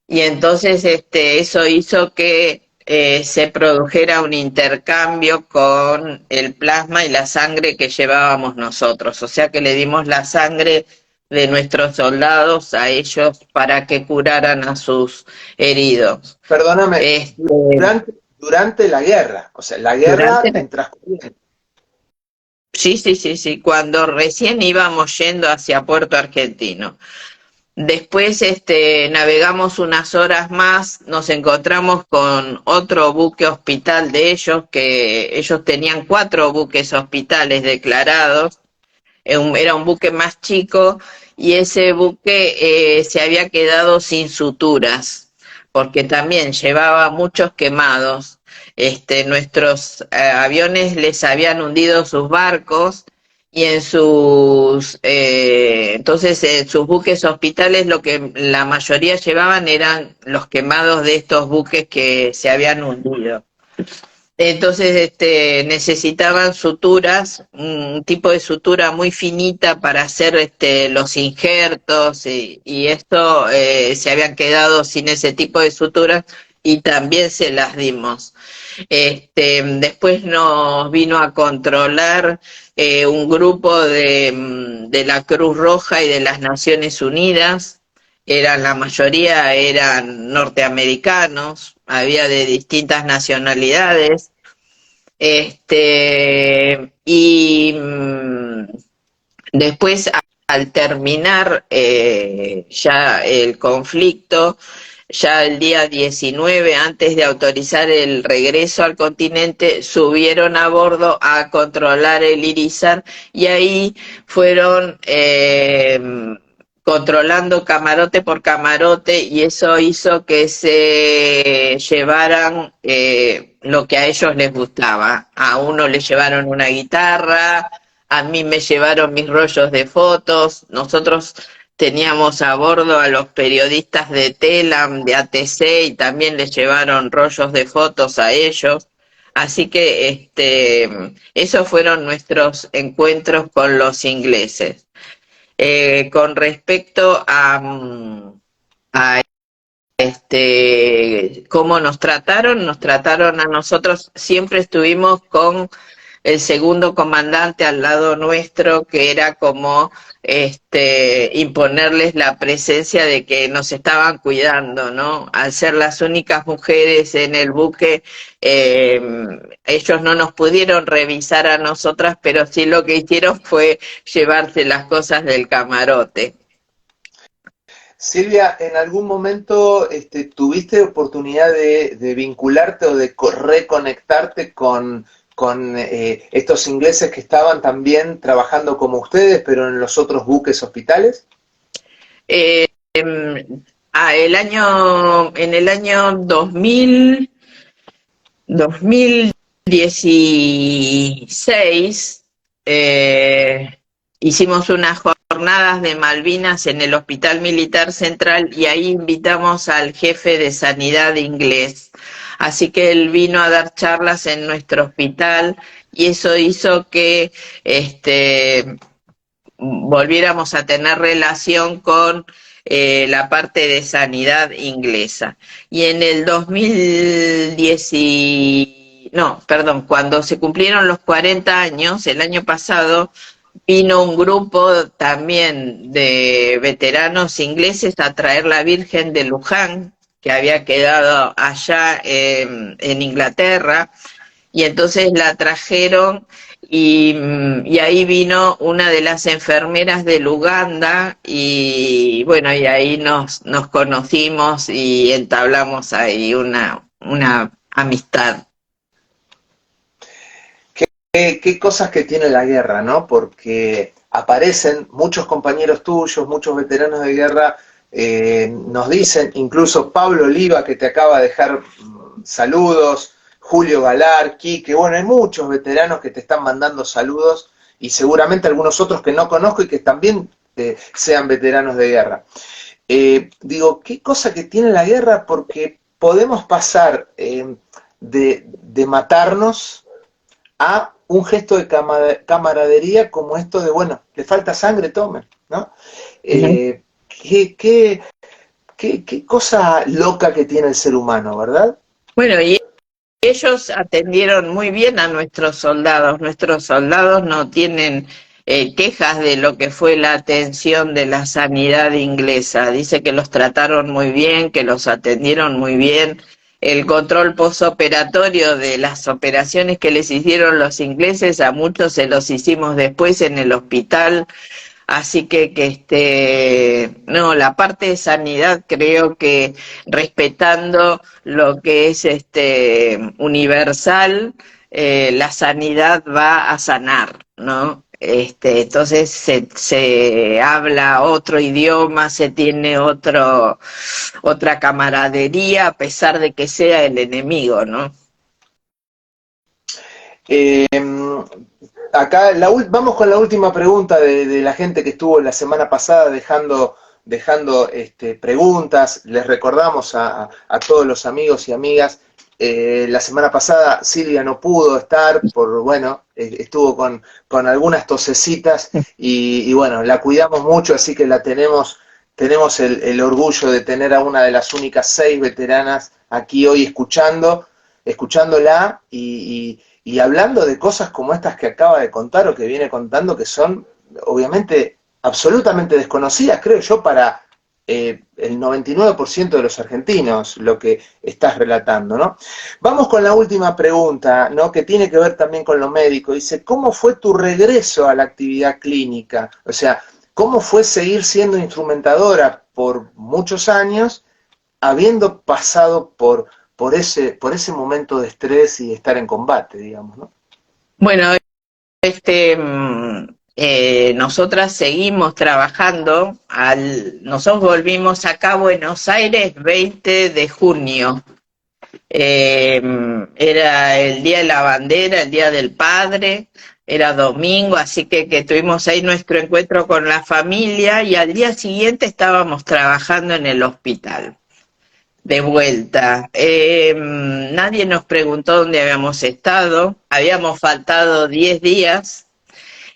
y entonces eso hizo que se produjera un intercambio con el plasma y la sangre que llevábamos nosotros. O sea que le dimos la sangre de nuestros soldados a ellos para que curaran a sus heridos. Perdóname, durante la guerra, o sea, la guerra transcurrió. Sí, cuando recién íbamos yendo hacia Puerto Argentino. Después navegamos unas horas más, nos encontramos con otro buque hospital de ellos, que ellos tenían 4 buques hospitales declarados, era un buque más chico, y ese buque se había quedado sin suturas, porque también llevaba muchos quemados. Nuestros aviones les habían hundido sus barcos, y entonces en sus buques hospitales lo que la mayoría llevaban eran los quemados de estos buques que se habían hundido. Entonces necesitaban suturas, un tipo de sutura muy finita para hacer los injertos, y esto se habían quedado sin ese tipo de suturas y también se las dimos. Después nos vino a controlar un grupo de la Cruz Roja y de las Naciones Unidas. La mayoría eran norteamericanos, había de distintas nacionalidades, y después al terminar ya el conflicto, ya el día 19, antes de autorizar el regreso al continente, subieron a bordo a controlar el Irizar, y ahí fueron controlando camarote por camarote, y eso hizo que se llevaran lo que a ellos les gustaba. A uno le llevaron una guitarra, a mí me llevaron mis rollos de fotos. Nosotros teníamos a bordo a los periodistas de Telam, de ATC, y también les llevaron rollos de fotos a ellos. Así que esos fueron nuestros encuentros con los ingleses. Con respecto a cómo nos trataron a nosotros, siempre estuvimos con el segundo comandante al lado nuestro, que era como imponerles la presencia de que nos estaban cuidando, ¿no? Al ser las únicas mujeres en el buque, eh, ellos no nos pudieron revisar a nosotras, pero sí lo que hicieron fue llevarse las cosas del camarote. Silvia, ¿en algún momento tuviste oportunidad de vincularte o de reconectarte con estos ingleses que estaban también trabajando como ustedes, pero en los otros buques hospitales? Eh, en el año 2016, hicimos unas jornadas de Malvinas en el Hospital Militar Central y ahí invitamos al jefe de sanidad inglés. Así que él vino a dar charlas en nuestro hospital y eso hizo que volviéramos a tener relación con la parte de sanidad inglesa. Y en el 2010, no, perdón, cuando se cumplieron los 40 años, el año pasado, vino un grupo también de veteranos ingleses a traer la Virgen de Luján, que había quedado allá en Inglaterra, y entonces la trajeron y ahí vino una de las enfermeras del Uganda y bueno, y ahí nos conocimos y entablamos ahí una amistad. Qué cosas que tiene la guerra, ¿no? Porque aparecen muchos compañeros tuyos, muchos veteranos de guerra, nos dicen, incluso Pablo Oliva, que te acaba de dejar saludos, Julio Galar, Quique, bueno, hay muchos veteranos que te están mandando saludos y seguramente algunos otros que no conozco y que también sean veteranos de guerra. Digo, qué cosa que tiene la guerra, porque podemos pasar de matarnos a un gesto de camaradería como esto de, bueno, le falta sangre, tomen, ¿no? Uh-huh. Qué cosa loca que tiene el ser humano, ¿verdad? Bueno, y ellos atendieron muy bien a nuestros soldados no tienen quejas de lo que fue la atención de la sanidad inglesa, dice que los trataron muy bien, que los atendieron muy bien, el control posoperatorio de las operaciones que les hicieron los ingleses, a muchos se los hicimos después en el hospital. Así que no, la parte de sanidad creo que respetando lo que es universal, la sanidad va a sanar, ¿no? Entonces se habla otro idioma, se tiene otra camaradería a pesar de que sea el enemigo, ¿no? Eh, Acá vamos con la última pregunta de la gente que estuvo la semana pasada dejando preguntas. Les recordamos a todos los amigos y amigas, la semana pasada Silvia no pudo estar bueno, estuvo con algunas tosecitas y bueno, la cuidamos mucho, así que tenemos el orgullo de tener a una de las únicas 6 veteranas aquí hoy escuchándola y hablando de cosas como estas que acaba de contar o que viene contando, que son obviamente absolutamente desconocidas, creo yo, para el 99% de los argentinos, lo que estás relatando, ¿no? Vamos con la última pregunta, ¿no? Que tiene que ver también con lo médico. Dice, ¿cómo fue tu regreso a la actividad clínica? O sea, ¿cómo fue seguir siendo instrumentadora por muchos años, habiendo pasado por ese momento de estrés y estar en combate, digamos, ¿no? Bueno, nosotras seguimos trabajando, nosotros volvimos acá a Buenos Aires 20 de junio, era el Día de la Bandera, el Día del Padre, era domingo, así que tuvimos ahí nuestro encuentro con la familia y al día siguiente estábamos trabajando en el hospital. de vuelta. Nadie nos preguntó dónde habíamos estado, habíamos faltado 10 días,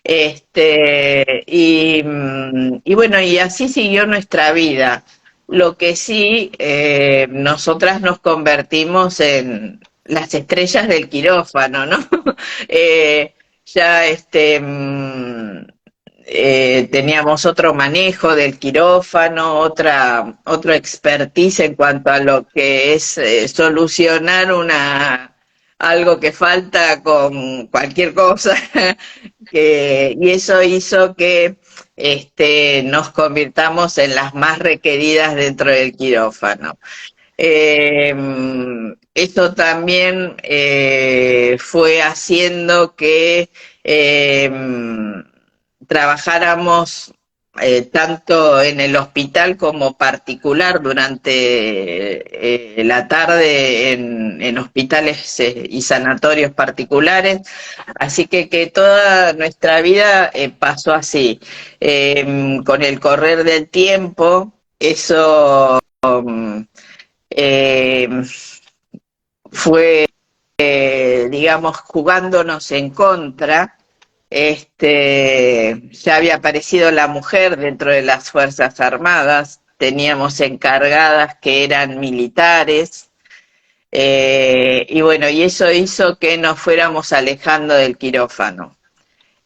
y bueno, y así siguió nuestra vida. Lo que sí, nosotras nos convertimos en las estrellas del quirófano, ¿no? Eh, ya teníamos otro manejo del quirófano, otro expertise en cuanto a lo que es solucionar algo que falta con cualquier cosa, y eso hizo que nos convirtamos en las más requeridas dentro del quirófano. Eh, Esto también fue haciendo que eh, trabajáramos tanto en el hospital como particular durante la tarde en hospitales y sanatorios particulares, así que toda nuestra vida pasó así. Con el correr del tiempo, eso eh, fue, digamos, jugándonos en contra. Ya había aparecido la mujer dentro de las Fuerzas Armadas, teníamos encargadas que eran militares, y bueno, y eso hizo que nos fuéramos alejando del quirófano.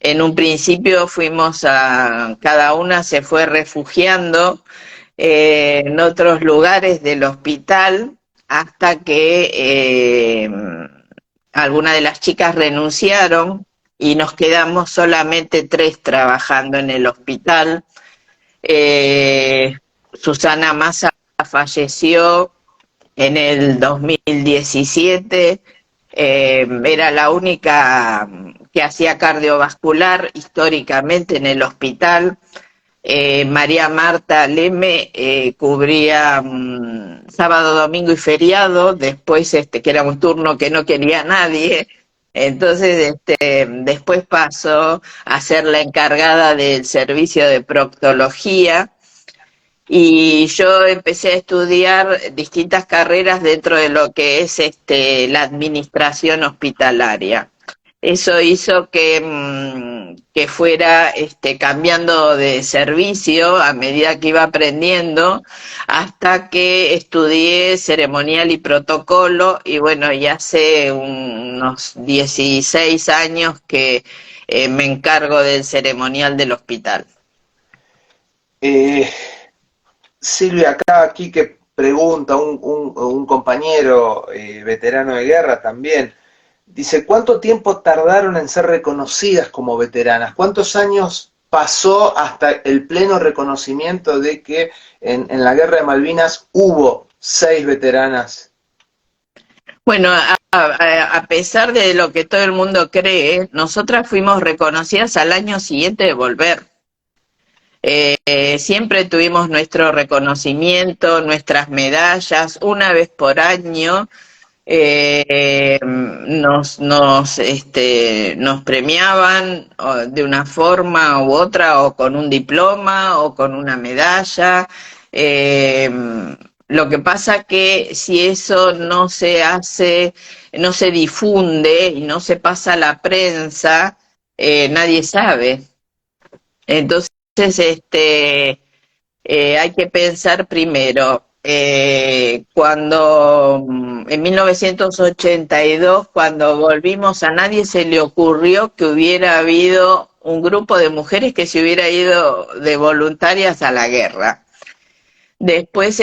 En un principio cada una se fue refugiando en otros lugares del hospital hasta que algunas de las chicas renunciaron y nos quedamos solamente 3 trabajando en el hospital. Susana Massa falleció en el 2017, era la única que hacía cardiovascular históricamente en el hospital. María Marta Leme cubría sábado, domingo y feriado, después que era un turno que no quería nadie, entonces después pasó a ser la encargada del servicio de proctología, y yo empecé a estudiar distintas carreras dentro de lo que es la administración hospitalaria. Eso hizo que fuera cambiando de servicio a medida que iba aprendiendo, hasta que estudié ceremonial y protocolo, y bueno, ya hace unos 16 años que me encargo del ceremonial del hospital. Silvia, acá Quique pregunta, un compañero veterano de guerra también, dice, ¿cuánto tiempo tardaron en ser reconocidas como veteranas? ¿Cuántos años pasó hasta el pleno reconocimiento de que en la Guerra de Malvinas hubo 6 veteranas? Bueno, a pesar de lo que todo el mundo cree, nosotras fuimos reconocidas al año siguiente de volver. Siempre tuvimos nuestro reconocimiento, nuestras medallas, una vez por año. Nos premiaban de una forma u otra, o con un diploma o con una medalla. Eh, lo que pasa que si eso no se hace, no se difunde y no se pasa a la prensa, nadie sabe. Entonces, hay que pensar primero, en 1982, cuando volvimos, a nadie se le ocurrió que hubiera habido un grupo de mujeres que se hubiera ido de voluntarias a la guerra. Después,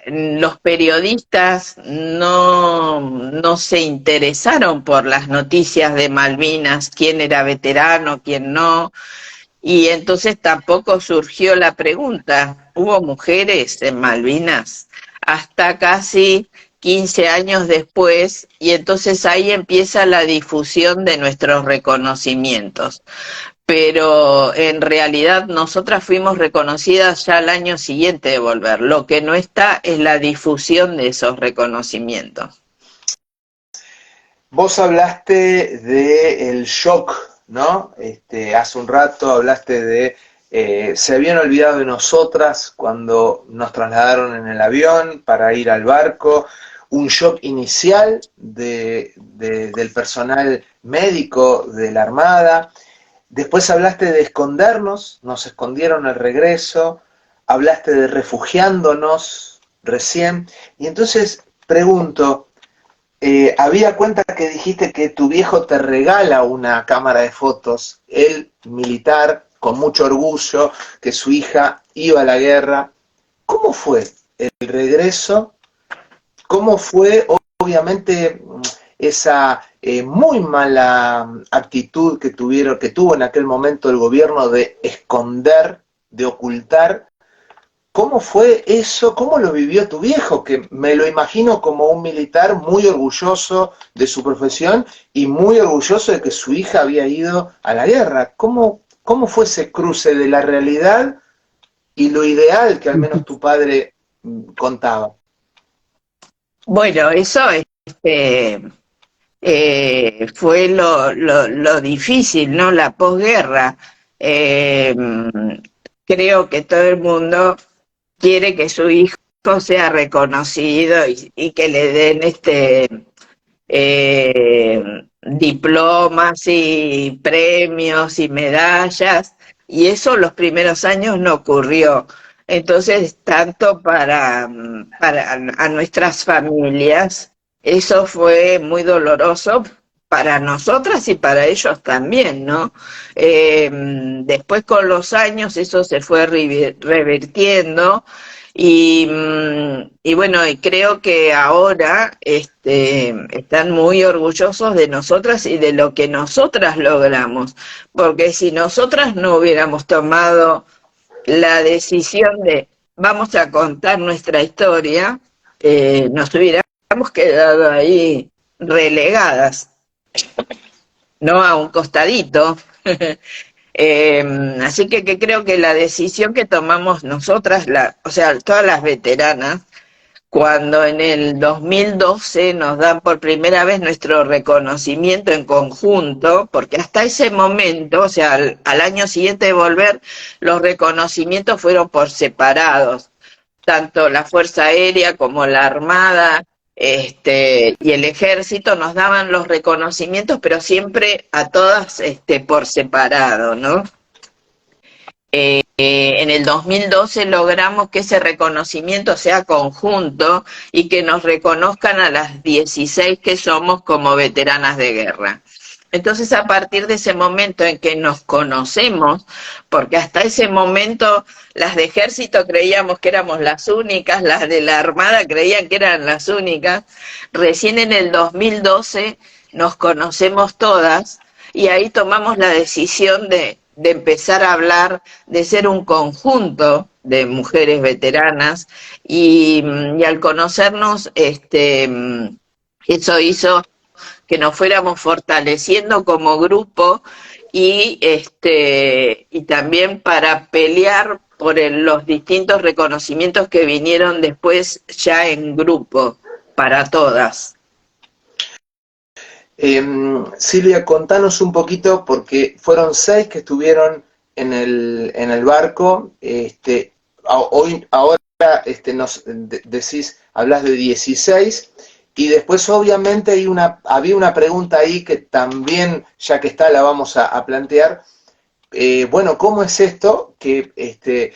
los periodistas no se interesaron por las noticias de Malvinas, quién era veterano, quién no. Y entonces tampoco surgió la pregunta, ¿hubo mujeres en Malvinas? Hasta casi 15 años después, y entonces ahí empieza la difusión de nuestros reconocimientos. Pero en realidad nosotras fuimos reconocidas ya al año siguiente de volver. Lo que no está es la difusión de esos reconocimientos. Vos hablaste del shock, ¿no? Hace un rato hablaste de se habían olvidado de nosotras cuando nos trasladaron en el avión para ir al barco, un shock inicial del personal médico de la Armada. Después hablaste de escondernos, nos escondieron al regreso, hablaste de refugiándonos recién, y entonces pregunto, había cuenta que dijiste que tu viejo te regala una cámara de fotos, él militar, con mucho orgullo, que su hija iba a la guerra. ¿Cómo fue el regreso? ¿Cómo fue, obviamente, esa muy mala actitud que tuvo en aquel momento el gobierno de esconder, de ocultar? ¿Cómo fue eso? ¿Cómo lo vivió tu viejo? Que me lo imagino como un militar muy orgulloso de su profesión y muy orgulloso de que su hija había ido a la guerra. ¿Cómo fue ese cruce de la realidad y lo ideal que al menos tu padre contaba? Bueno, eso fue lo difícil, ¿no? La posguerra. Creo que todo el mundo quiere que su hijo sea reconocido y que le den diplomas y premios y medallas, y eso los primeros años no ocurrió. Entonces, tanto para a nuestras familias, eso fue muy doloroso para nosotras y para ellos también, ¿no? Después con los años eso se fue revirtiendo y bueno, y creo que ahora están muy orgullosos de nosotras y de lo que nosotras logramos, porque si nosotras no hubiéramos tomado la decisión de vamos a contar nuestra historia, nos hubiéramos quedado ahí relegadas, no a un costadito. Así que creo que la decisión que tomamos nosotras, o sea, todas las veteranas, cuando en el 2012 nos dan por primera vez nuestro reconocimiento en conjunto, porque hasta ese momento, o sea, al año siguiente de volver, los reconocimientos fueron por separados, tanto la Fuerza Aérea como la Armada y el Ejército nos daban los reconocimientos, pero siempre a todas por separado, ¿no? En el 2012 logramos que ese reconocimiento sea conjunto y que nos reconozcan a las 16 que somos como veteranas de guerra. Entonces, a partir de ese momento en que nos conocemos, porque hasta ese momento las de ejército creíamos que éramos las únicas, las de la Armada creían que eran las únicas, recién en el 2012 nos conocemos todas y ahí tomamos la decisión de empezar a hablar, de ser un conjunto de mujeres veteranas y al conocernos, eso hizo que nos fuéramos fortaleciendo como grupo y también para pelear por los distintos reconocimientos que vinieron después ya en grupo para todas. Silvia, contanos un poquito, porque fueron 6 que estuvieron en el barco, ahora nos decís, hablas de 16, y después obviamente había una pregunta ahí que también, ya que está, la vamos a plantear. Bueno, ¿cómo es esto que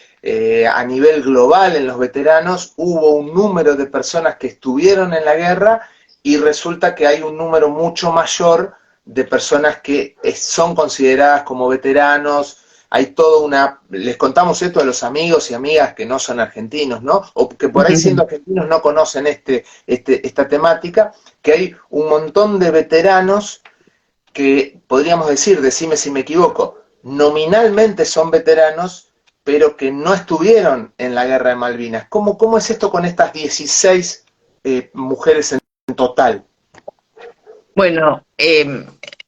a nivel global en los veteranos hubo un número de personas que estuvieron en la guerra y resulta que hay un número mucho mayor de personas que son consideradas como veteranos? Hay les contamos esto a los amigos y amigas que no son argentinos, ¿no? O que por ahí siendo argentinos no conocen esta temática, que hay un montón de veteranos que podríamos decir, decime si me equivoco, nominalmente son veteranos, pero que no estuvieron en la guerra de Malvinas. ¿Cómo es esto con estas 16 mujeres en total? Bueno,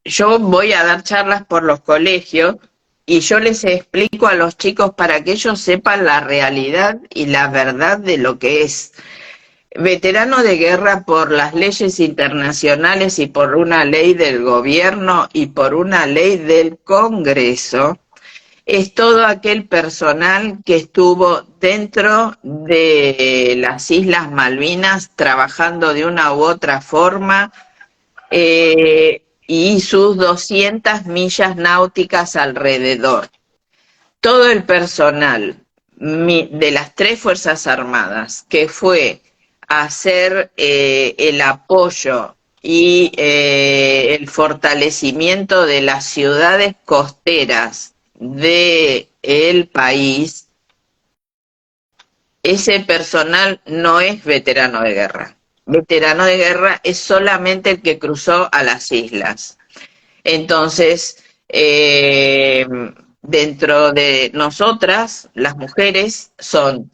yo voy a dar charlas por los colegios y yo les explico a los chicos para que ellos sepan la realidad y la verdad de lo que es. Veterano de guerra por las leyes internacionales y por una ley del gobierno y por una ley del Congreso, es todo aquel personal que estuvo dentro de las Islas Malvinas trabajando de una u otra forma, y sus 200 millas náuticas alrededor. Todo el personal de las 3 Fuerzas Armadas que fue a hacer el apoyo y el fortalecimiento de las ciudades costeras del país, ese personal no es veterano de guerra. Veterano de guerra es solamente el que cruzó a las islas. Entonces, dentro de nosotras, las mujeres, son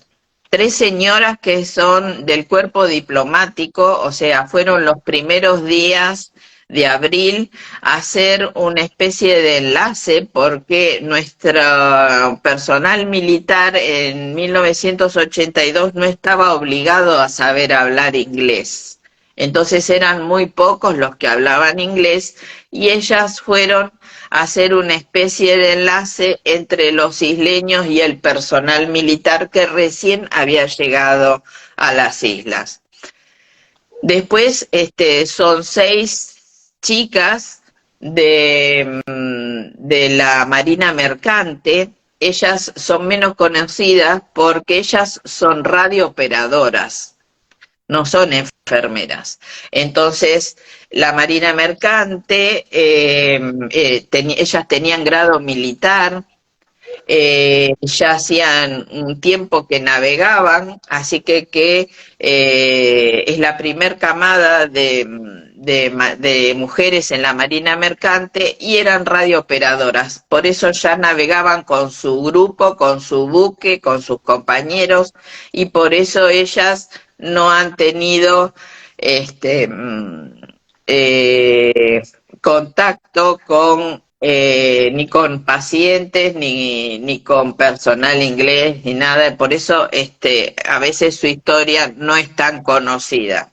3 señoras que son del cuerpo diplomático, o sea, fueron los primeros días de abril a hacer una especie de enlace, porque nuestro personal militar en 1982 no estaba obligado a saber hablar inglés. Entonces eran muy pocos los que hablaban inglés, y ellas fueron a hacer una especie de enlace entre los isleños y el personal militar que recién había llegado a las islas. Después son 6 chicas de la Marina Mercante. Ellas son menos conocidas porque ellas son radiooperadoras, no son enfermeras. Entonces, la Marina Mercante, ellas tenían grado militar, ya hacían un tiempo que navegaban, así que es la primer camada de mujeres en la Marina Mercante, y eran radiooperadoras. Por eso ya navegaban con su grupo, con su buque, con sus compañeros, y por eso ellas no han tenido contacto con ni con pacientes, ni con personal inglés, ni nada. Por eso a veces su historia no es tan conocida.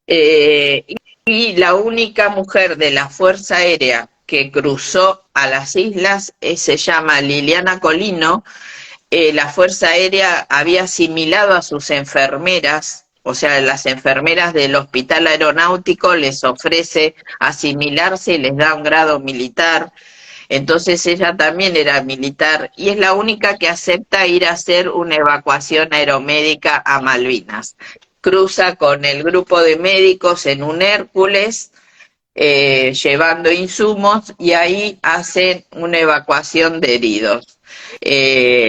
Y la única mujer de la Fuerza Aérea que cruzó a las islas se llama Liliana Colino. La Fuerza Aérea había asimilado a sus enfermeras, o sea, las enfermeras del Hospital Aeronáutico les ofrece asimilarse y les da un grado militar. Entonces ella también era militar, y es la única que acepta ir a hacer una evacuación aeromédica a Malvinas. Cruza con el grupo de médicos en un Hércules, llevando insumos, y ahí hacen una evacuación de heridos.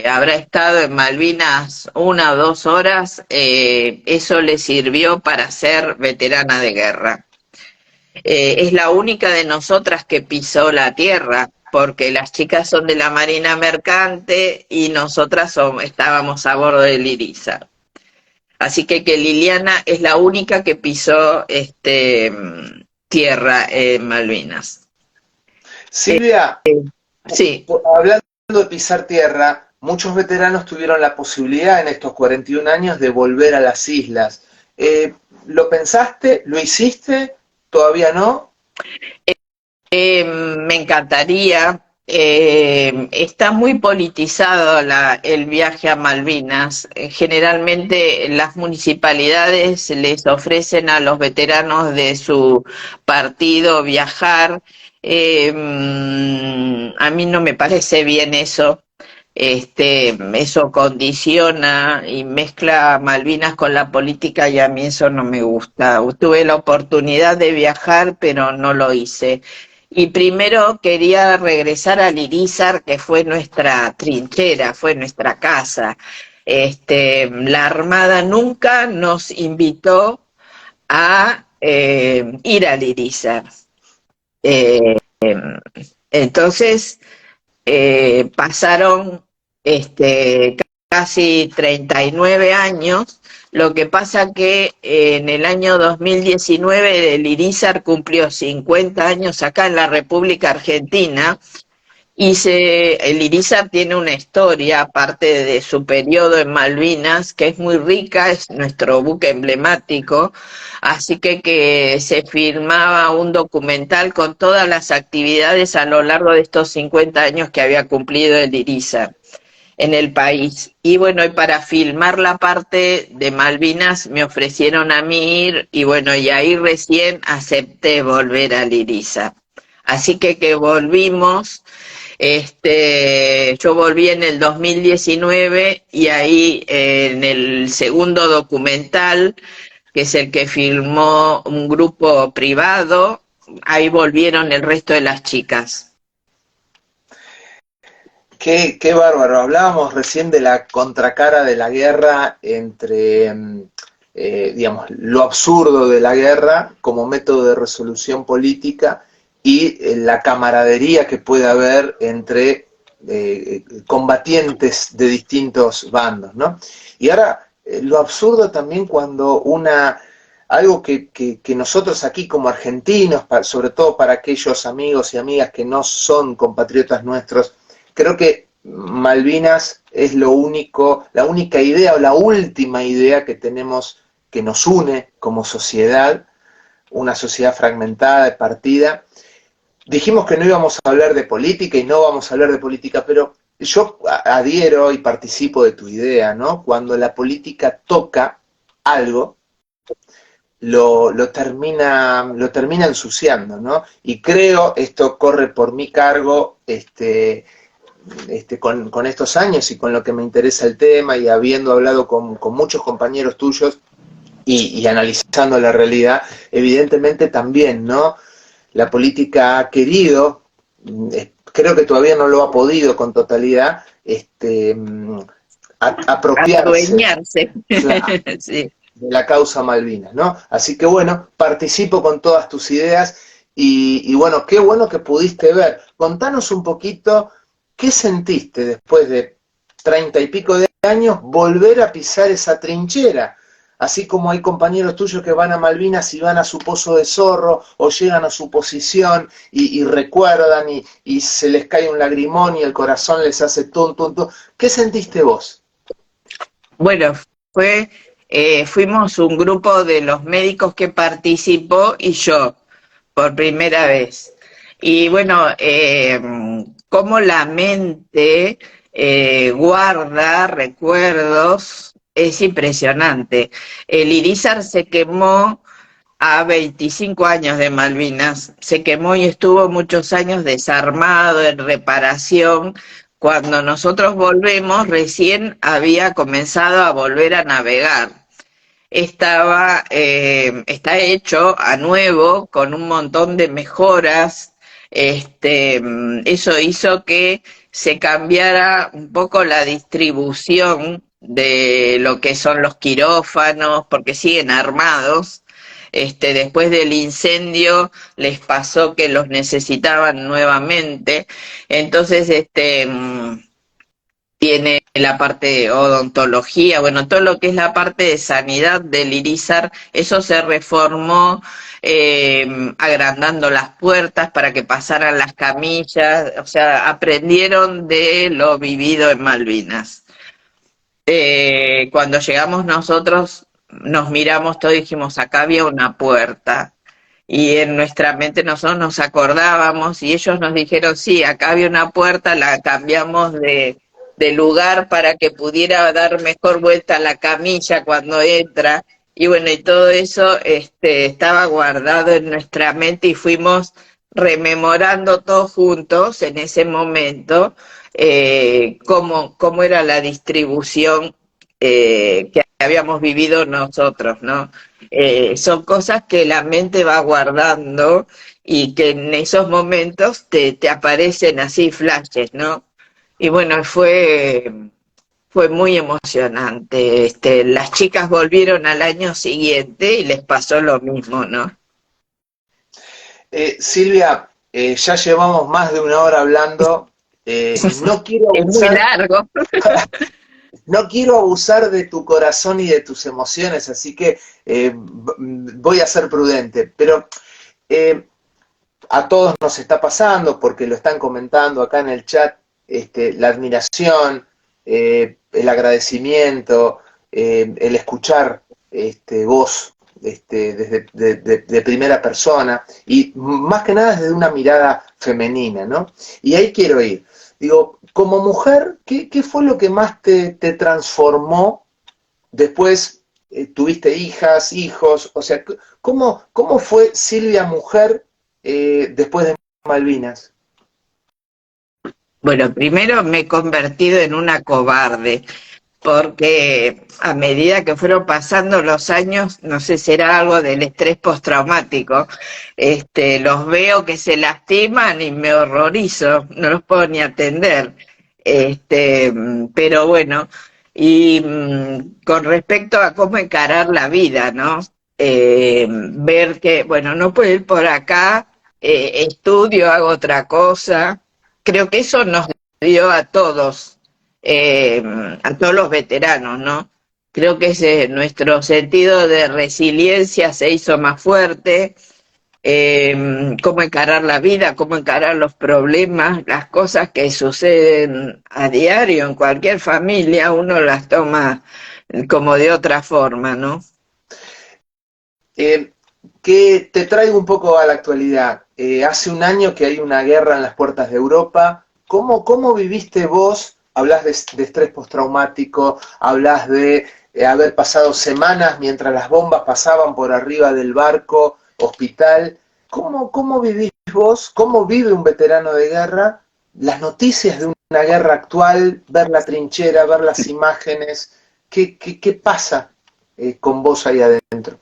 Habrá estado en Malvinas 1 o 2 horas, eso le sirvió para ser veterana de guerra. Es la única de nosotras que pisó la tierra, porque las chicas son de la Marina Mercante y nosotras estábamos a bordo del Irizar. Así que Liliana es la única que pisó tierra en Malvinas. Silvia, Sí. hablando de pisar tierra, muchos veteranos tuvieron la posibilidad en estos 41 años de volver a las islas. ¿Lo pensaste? ¿Lo hiciste? ¿Todavía no? Me encantaría. Está muy politizado el viaje a Malvinas. Generalmente las municipalidades les ofrecen a los veteranos de su partido viajar. A mí no me parece bien eso. Eso condiciona y mezcla Malvinas con la política, y a mí eso no me gusta. Tuve la oportunidad de viajar, pero no lo hice. Y primero quería regresar al Irizar, que fue nuestra trinchera, fue nuestra casa. La Armada nunca nos invitó a ir al Irizar. Entonces pasaron casi 39 años. Lo que pasa que en el año 2019 el Irizar cumplió 50 años acá en la República Argentina, El Irizar tiene una historia, aparte de su periodo en Malvinas, que es muy rica, es nuestro buque emblemático, así que se filmaba un documental con todas las actividades a lo largo de estos 50 años que había cumplido el Irizar en el país. Y bueno, y para filmar la parte de Malvinas me ofrecieron a mí ir, y bueno, y ahí recién acepté volver al Irizar. Así que volvimos. Yo volví en el 2019 y ahí en el segundo documental, que es el que filmó un grupo privado, ahí volvieron el resto de las chicas. Qué bárbaro. Hablábamos recién de la contracara de la guerra entre, digamos, lo absurdo de la guerra como método de resolución política y la camaradería que puede haber entre combatientes de distintos bandos, ¿no? Y ahora, lo absurdo también cuando algo que nosotros aquí como argentinos, sobre todo para aquellos amigos y amigas que no son compatriotas nuestros, creo que Malvinas es la única idea o la última idea que tenemos que nos une como sociedad, una sociedad fragmentada, partida. Dijimos que no íbamos a hablar de política y no vamos a hablar de política, pero yo adhiero y participo de tu idea, ¿no? Cuando la política toca algo, lo termina ensuciando, ¿no? Y creo, esto corre por mi cargo, con estos años y con lo que me interesa el tema y habiendo hablado con muchos compañeros tuyos y analizando la realidad, evidentemente también, ¿no? La política ha querido, creo que todavía no lo ha podido con totalidad, apropiarse Adueñarse. Sí. de la causa Malvinas, ¿no? Así que bueno, participo con todas tus ideas y bueno, qué bueno que pudiste ver. Contanos un poquito qué sentiste después de 30 y pico de años volver a pisar esa trinchera. Así como hay compañeros tuyos que van a Malvinas y van a su pozo de zorro o llegan a su posición y recuerdan y se les cae un lagrimón y el corazón les hace tum, tum, tum. ¿Qué sentiste vos? Bueno, fuimos un grupo de los médicos que participó y yo, por primera vez. Y bueno, cómo la mente guarda recuerdos es impresionante. El Irizar se quemó a 25 años de Malvinas, se quemó y estuvo muchos años desarmado, en reparación. Cuando nosotros volvemos, recién había comenzado a volver a navegar. Está hecho a nuevo con un montón de mejoras. Eso hizo que se cambiara un poco la distribución de lo que son los quirófanos, porque siguen armados. Después del incendio les pasó que los necesitaban nuevamente. Entonces, tiene la parte de odontología, bueno, todo lo que es la parte de sanidad del Irizar, eso se reformó agrandando las puertas para que pasaran las camillas, o sea, aprendieron de lo vivido en Malvinas. Cuando llegamos nosotros, nos miramos todos y dijimos, acá había una puerta. Y en nuestra mente nosotros nos acordábamos y ellos nos dijeron, sí, acá había una puerta, la cambiamos de lugar para que pudiera dar mejor vuelta a la camilla cuando entra. Y bueno, y todo eso estaba guardado en nuestra mente y fuimos rememorando todos juntos en ese momento cómo era la distribución que habíamos vivido nosotros, ¿no? Son cosas que la mente va guardando y que en esos momentos te aparecen así flashes, ¿no? Y bueno, fue muy emocionante. Las chicas volvieron al año siguiente y les pasó lo mismo, ¿no? Silvia, ya llevamos más de una hora hablando. No quiero es muy largo. No quiero abusar de tu corazón y de tus emociones, así que voy a ser prudente. Pero a todos nos está pasando, porque lo están comentando acá en el chat, la admiración, el agradecimiento, el escuchar voz de primera persona, y más que nada desde una mirada femenina, ¿no? Y ahí quiero ir. Digo, como mujer, ¿qué fue lo que más te transformó después? Tuviste hijas, hijos, o sea, ¿cómo fue Silvia mujer después de Malvinas? Bueno, primero me he convertido en una cobarde, porque a medida que fueron pasando los años, no sé si era algo del estrés postraumático, los veo que se lastiman y me horrorizo, no los puedo ni atender. Pero bueno, y con respecto a cómo encarar la vida, ¿no? Ver que, bueno, no puedo ir por acá, estudio, hago otra cosa. Creo que eso nos dio eh, a todos los veteranos, ¿no? Creo que nuestro sentido de resiliencia se hizo más fuerte, cómo encarar la vida, cómo encarar los problemas, las cosas que suceden a diario en cualquier familia, uno las toma como de otra forma, ¿no? Que te traigo un poco a la actualidad. Hace un año que hay una guerra en las puertas de Europa. ¿Cómo viviste vos? Hablas de estrés postraumático, hablas de haber pasado semanas mientras las bombas pasaban por arriba del barco, hospital. ¿Cómo vivís vos? ¿Cómo vive un veterano de guerra las noticias de una guerra actual, ver la trinchera, ver las imágenes? ¿Qué pasa con vos ahí adentro?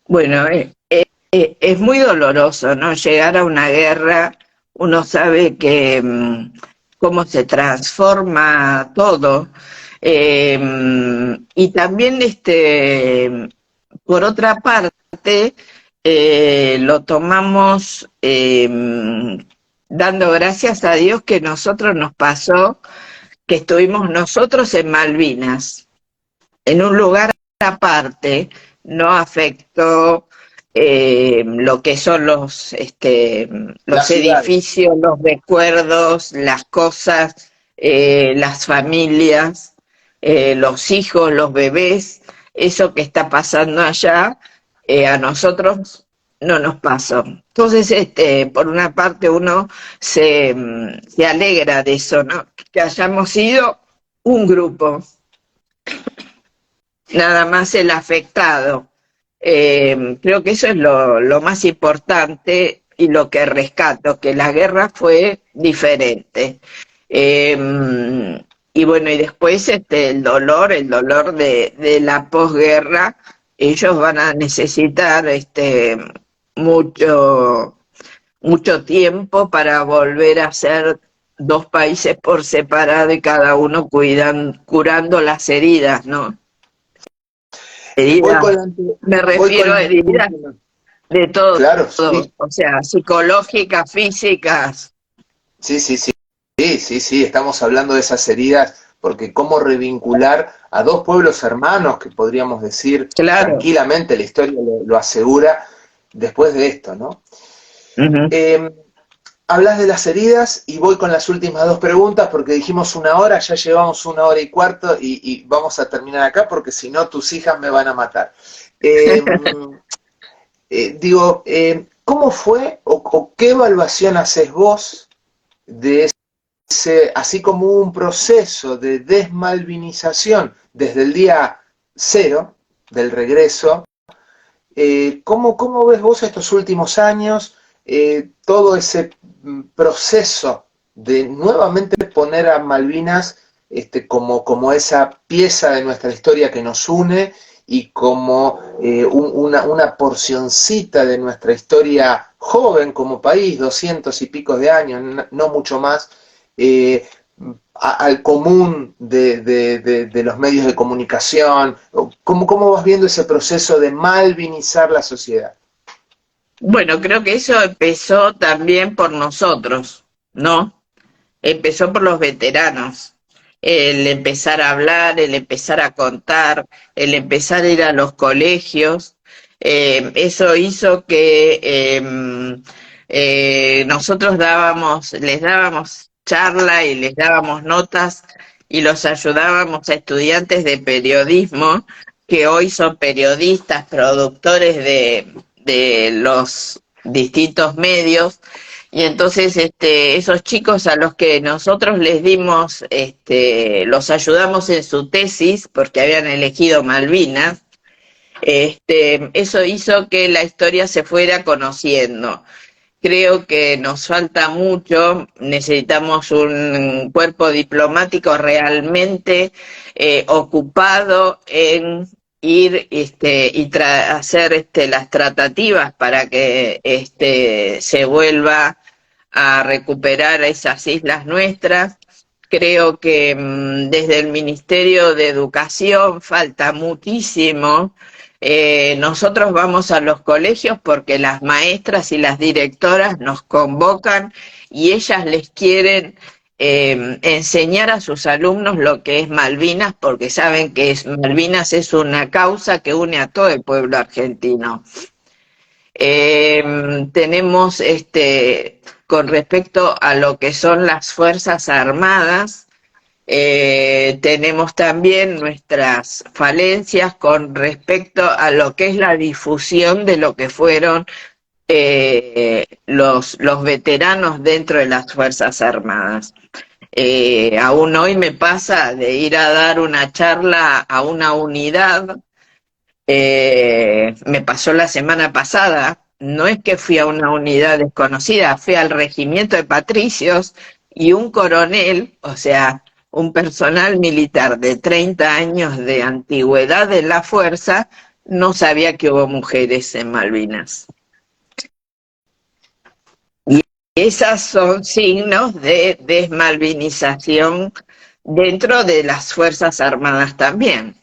Bueno, es muy doloroso, ¿no? Llegar a una guerra, uno sabe que cómo se transforma todo. Y también, por otra parte, lo tomamos dando gracias a Dios que nosotros nos pasó, que estuvimos nosotros en Malvinas, en un lugar aparte, no afectó lo que son La los ciudad. edificios, los recuerdos, las cosas, las familias, los hijos, los bebés, eso que está pasando allá, a nosotros no nos pasó. Entonces, por una parte uno se alegra de eso, ¿no? Que hayamos sido un grupo, nada más el afectado. Creo que eso es lo más importante y lo que rescato, que la guerra fue diferente. Y bueno, y después el dolor de la posguerra, ellos van a necesitar mucho, mucho tiempo para volver a ser dos países por separado y cada uno curando las heridas, ¿no? Voy Heridas, con la, me voy con refiero la a heridas anteúltima. de todo, Claro, sí, o sea, psicológicas, físicas, sí, sí, sí, sí, sí, sí, estamos hablando de esas heridas, porque cómo revincular a dos pueblos hermanos, que podríamos decir claro. tranquilamente, la historia lo asegura, después de esto, ¿no? Ujú. Eh, Hablas de las heridas y voy con las últimas dos preguntas, porque dijimos una hora, ya llevamos una hora y cuarto y vamos a terminar acá, porque si no tus hijas me van a matar. Eh, ¿Cómo fue o qué evaluación haces vos de ese, así como un proceso de desmalvinización desde el día cero del regreso? ¿Cómo ves vos estos últimos años, todo ese proceso de nuevamente poner a Malvinas como esa pieza de nuestra historia que nos une y como una porcioncita de nuestra historia joven como país, 200 y pico de años, no mucho más, eh, al común de los medios de comunicación? ¿Cómo vas viendo ese proceso de malvinizar la sociedad? Bueno, creo que eso empezó también por nosotros, ¿no? Empezó por los veteranos. El empezar a hablar, el empezar a contar, el empezar a ir a los colegios. Eso hizo que nosotros les dábamos charla y les dábamos notas y los ayudábamos a estudiantes de periodismo que hoy son periodistas, productores de los distintos medios. Y entonces esos chicos a los que nosotros les dimos, los ayudamos en su tesis porque habían elegido Malvinas, eso hizo que la historia se fuera conociendo. Creo que nos falta mucho, necesitamos un cuerpo diplomático realmente ocupado en ir hacer las tratativas para que se vuelva a recuperar esas islas nuestras. Creo que desde el Ministerio de Educación falta muchísimo. Nosotros vamos a los colegios porque las maestras y las directoras nos convocan y ellas les quieren enseñar a sus alumnos lo que es Malvinas, porque saben que Malvinas es una causa que une a todo el pueblo argentino. Tenemos, con respecto a lo que son las Fuerzas Armadas, tenemos también nuestras falencias con respecto a lo que es la difusión de lo que fueron los veteranos dentro de las Fuerzas Armadas. Aún hoy me pasa de ir a dar una charla a una unidad. Me pasó la semana pasada, no es que fui a una unidad desconocida, fui al regimiento de patricios y un coronel, o sea, un personal militar de 30 años de antigüedad en la fuerza, no sabía que hubo mujeres en Malvinas. Y esos son signos de desmalvinización dentro de las Fuerzas Armadas también.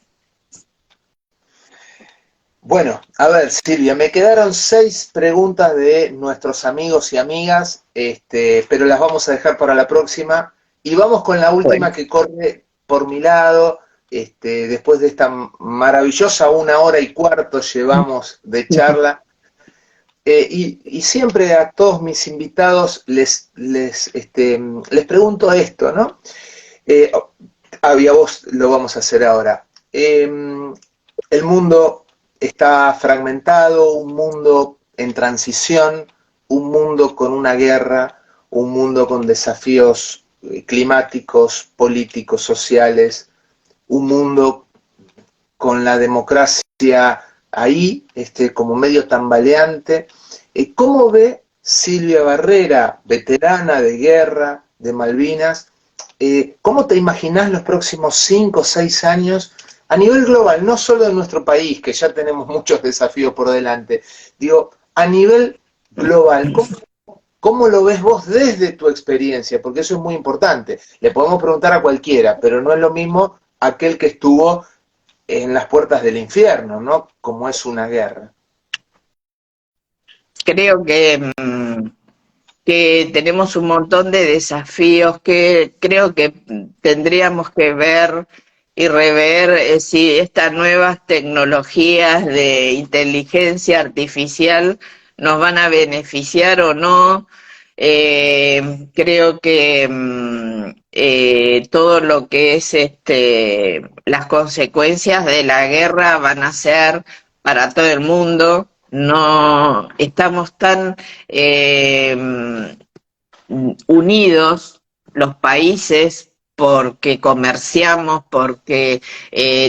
Bueno, a ver, Silvia, me quedaron 6 preguntas de nuestros amigos y amigas, pero las vamos a dejar para la próxima. Y vamos con la última que corre por mi lado, después de esta maravillosa 1 hora y cuarto llevamos de charla. Y siempre a todos mis invitados les pregunto esto, ¿no? Y a vos lo vamos a hacer ahora. El mundo está fragmentado, un mundo en transición, un mundo con una guerra, un mundo con desafíos climáticos, políticos, sociales, un mundo con la democracia ahí, como medio tambaleante. ¿Cómo ve Silvia Barrera, veterana de guerra, de Malvinas, cómo te imaginás los próximos 5 o 6 años a nivel global, no solo de nuestro país, que ya tenemos muchos desafíos por delante, digo, a nivel global, ¿cómo lo ves vos desde tu experiencia? Porque eso es muy importante. Le podemos preguntar a cualquiera, pero no es lo mismo aquel que estuvo en las puertas del infierno, ¿no? Como es una guerra. Creo que tenemos un montón de desafíos que creo que tendríamos que ver y rever si estas nuevas tecnologías de inteligencia artificial nos van a beneficiar o no. Creo que todo lo que es las consecuencias de la guerra van a ser para todo el mundo. No estamos tan unidos los países porque comerciamos, porque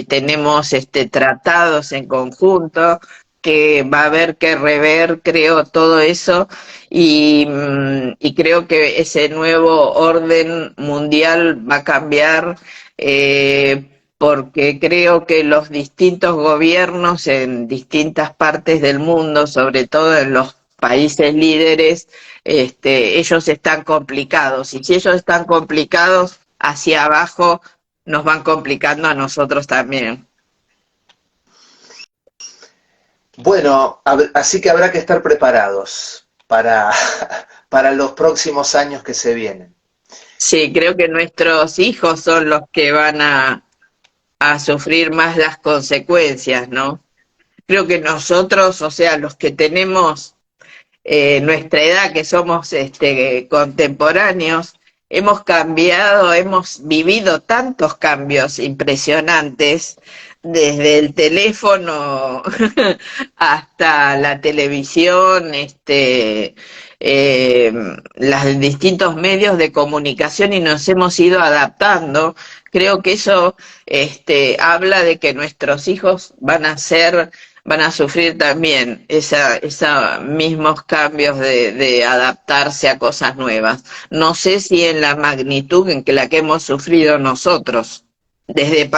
tenemos tratados en conjunto, que va a haber que rever, creo, todo eso, y creo que ese nuevo orden mundial va a cambiar, porque creo que los distintos gobiernos en distintas partes del mundo, sobre todo en los países líderes, ellos están complicados, y si ellos están complicados, hacia abajo nos van complicando a nosotros también. Bueno, así que habrá que estar preparados para los próximos años que se vienen. Sí, creo que nuestros hijos son los que van a sufrir más las consecuencias, ¿no? Creo que nosotros, o sea, los que tenemos nuestra edad, que somos contemporáneos, hemos cambiado, hemos vivido tantos cambios impresionantes, desde el teléfono hasta la televisión, eh, los distintos medios de comunicación, y nos hemos ido adaptando. Creo que eso habla de que nuestros hijos van a sufrir también esos mismos cambios de adaptarse a cosas nuevas. No sé si en la magnitud en que la que hemos sufrido nosotros, desde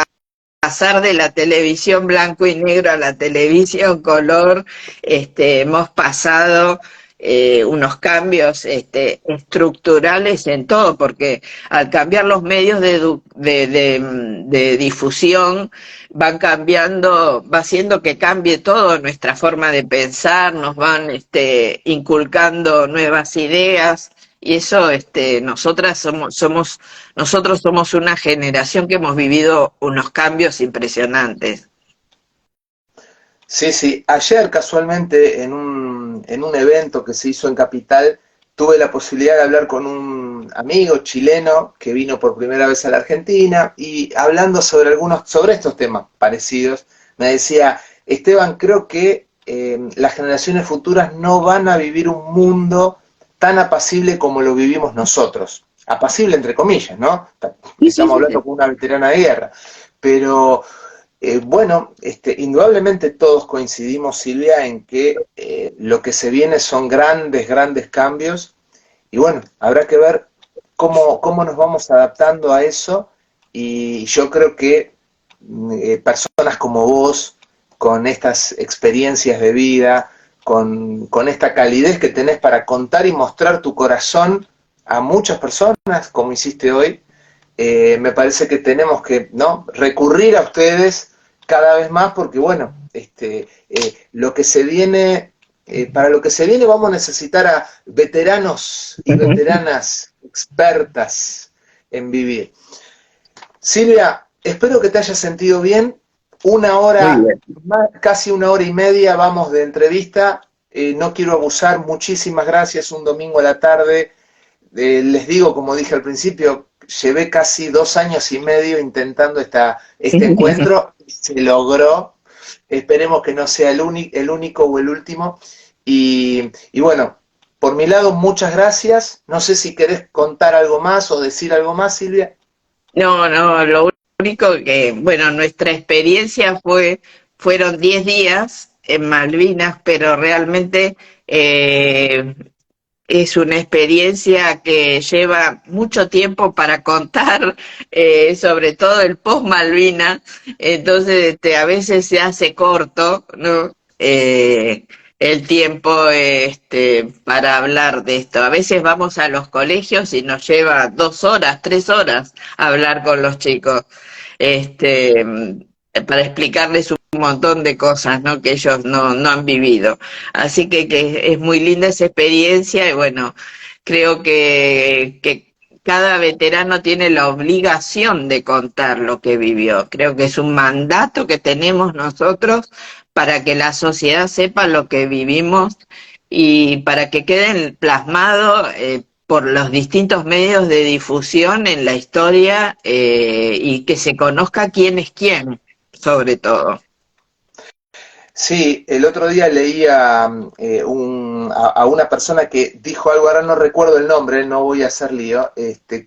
pasar de la televisión blanco y negro a la televisión color, hemos pasado unos cambios estructurales en todo, porque al cambiar los medios de difusión, van cambiando, va haciendo que cambie todo, nuestra forma de pensar, nos van inculcando nuevas ideas, y eso nosotros somos una generación que hemos vivido unos cambios impresionantes. Sí, sí. Ayer casualmente en un evento que se hizo en Capital, tuve la posibilidad de hablar con un amigo chileno que vino por primera vez a la Argentina y hablando sobre estos temas parecidos, me decía, Esteban, creo que las generaciones futuras no van a vivir un mundo tan apacible como lo vivimos nosotros. Apacible entre comillas, ¿no? Sí, sí, Estamos sí, hablando sí. con una veterana de guerra. Pero bueno, indudablemente todos coincidimos, Silvia, en que lo que se viene son grandes, grandes cambios. Y bueno, habrá que ver cómo nos vamos adaptando a eso. Y yo creo que personas como vos, con estas experiencias de vida, con esta calidez que tenés para contar y mostrar tu corazón a muchas personas, como hiciste hoy, me parece que tenemos que, ¿no?, recurrir a ustedes cada vez más, porque bueno, lo que se viene, para lo que se viene vamos a necesitar a veteranos y veteranas expertas en vivir. Silvia, espero que te hayas sentido bien. Una Muy hora, bien. casi una hora y media vamos de entrevista. No quiero abusar, muchísimas gracias, un domingo a la tarde. Les digo, como dije al principio, llevé casi 2 años y medio intentando este encuentro, se logró. Esperemos que no sea el único o el último. Y bueno, por mi lado, muchas gracias. No sé si querés contar algo más o decir algo más, Silvia. No, no, lo único que, bueno, nuestra experiencia fueron 10 días en Malvinas, pero realmente es una experiencia que lleva mucho tiempo para contar, sobre todo el post Malvinas, entonces a veces se hace corto, ¿no? El tiempo para hablar de esto. A veces vamos a los colegios y nos lleva 2 horas, 3 horas hablar con los chicos, este, para explicarles un montón de cosas, ¿no?, que ellos no han vivido. Así que es muy linda esa experiencia, y bueno, creo que cada veterano tiene la obligación de contar lo que vivió. Creo que es un mandato que tenemos nosotros para que la sociedad sepa lo que vivimos, y para que queden plasmado por los distintos medios de difusión en la historia, y que se conozca quién es quién, sobre todo. Sí, el otro día leía a una persona que dijo algo, ahora no recuerdo el nombre, no voy a hacer lío,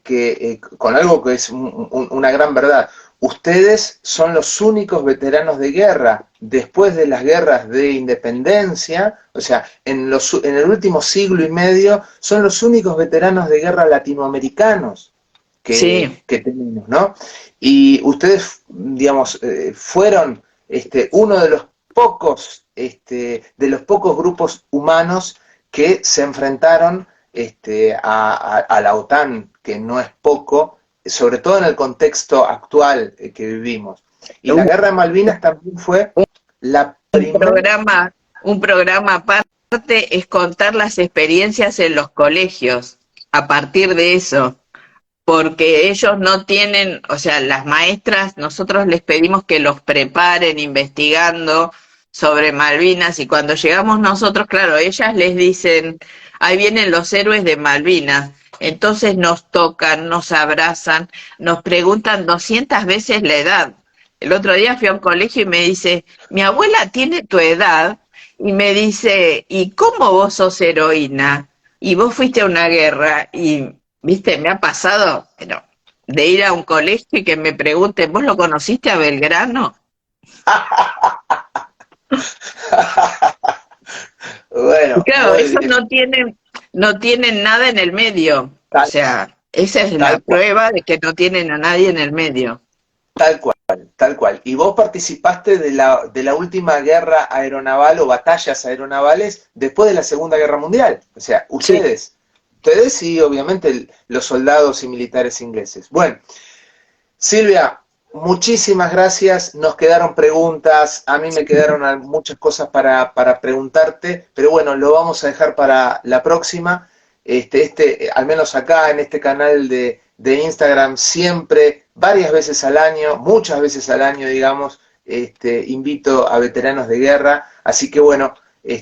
que con algo que es una gran verdad. Ustedes son los únicos veteranos de guerra después de las guerras de independencia, o sea, en el último siglo y medio, son los únicos veteranos de guerra latinoamericanos Sí. que tenemos, ¿no? Y ustedes, digamos, fueron uno de los pocos grupos humanos que se enfrentaron a la OTAN, que no es poco, sobre todo en el contexto actual que vivimos. Y la Un, Guerra de Malvinas también fue la un primera... programa, un programa aparte es contar las experiencias en los colegios, a partir de eso, porque ellos no tienen, o sea, las maestras, nosotros les pedimos que los preparen investigando sobre Malvinas, y cuando llegamos nosotros, claro, ellas les dicen, ahí vienen los héroes de Malvinas, entonces nos tocan, nos abrazan, nos preguntan 200 veces la edad. El otro día fui a un colegio y me dice, mi abuela tiene tu edad, y me dice, ¿y cómo vos sos heroína? Y vos fuiste a una guerra, y, viste, me ha pasado, pero de ir a un colegio y que me pregunten, ¿vos lo conociste a Belgrano? Y Bueno, claro, muy esos bien. no tienen nada en el medio. O Tal, sea, esa es la tal cual. prueba de que no tienen a nadie en el medio. Tal cual, tal cual. ¿Y vos participaste de la última guerra aeronaval o batallas aeronavales después de la Segunda Guerra Mundial? O sea, Sí. ustedes y obviamente los soldados y militares ingleses. Bueno, Silvia, muchísimas gracias. Nos quedaron preguntas, a mí me quedaron muchas cosas para preguntarte, pero bueno, lo vamos a dejar para la próxima. Al menos acá en este canal de Instagram, siempre, varias veces al año, muchas veces al año, digamos, invito a veteranos de guerra. Así que bueno,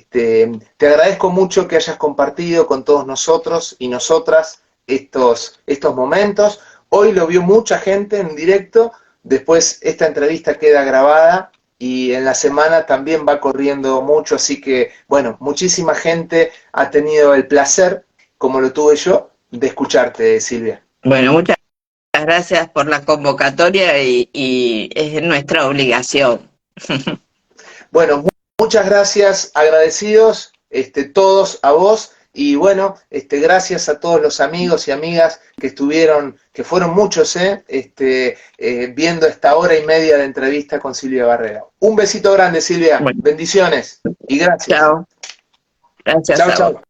te agradezco mucho que hayas compartido con todos nosotros y nosotras estos momentos. Hoy lo vio mucha gente en directo, después esta entrevista queda grabada y en la semana también va corriendo mucho, así que bueno, muchísima gente ha tenido el placer, como lo tuve yo, de escucharte, Silvia. Bueno, muchas gracias por la convocatoria y es nuestra obligación. Bueno, muchas gracias, agradecidos todos a vos y bueno, gracias a todos los amigos y amigas que estuvieron, que fueron muchos, viendo esta hora y media de entrevista con Silvia Barrera. Un besito grande, Silvia, Bueno, bendiciones y gracias. chao. Gracias Chao, a vos. chao.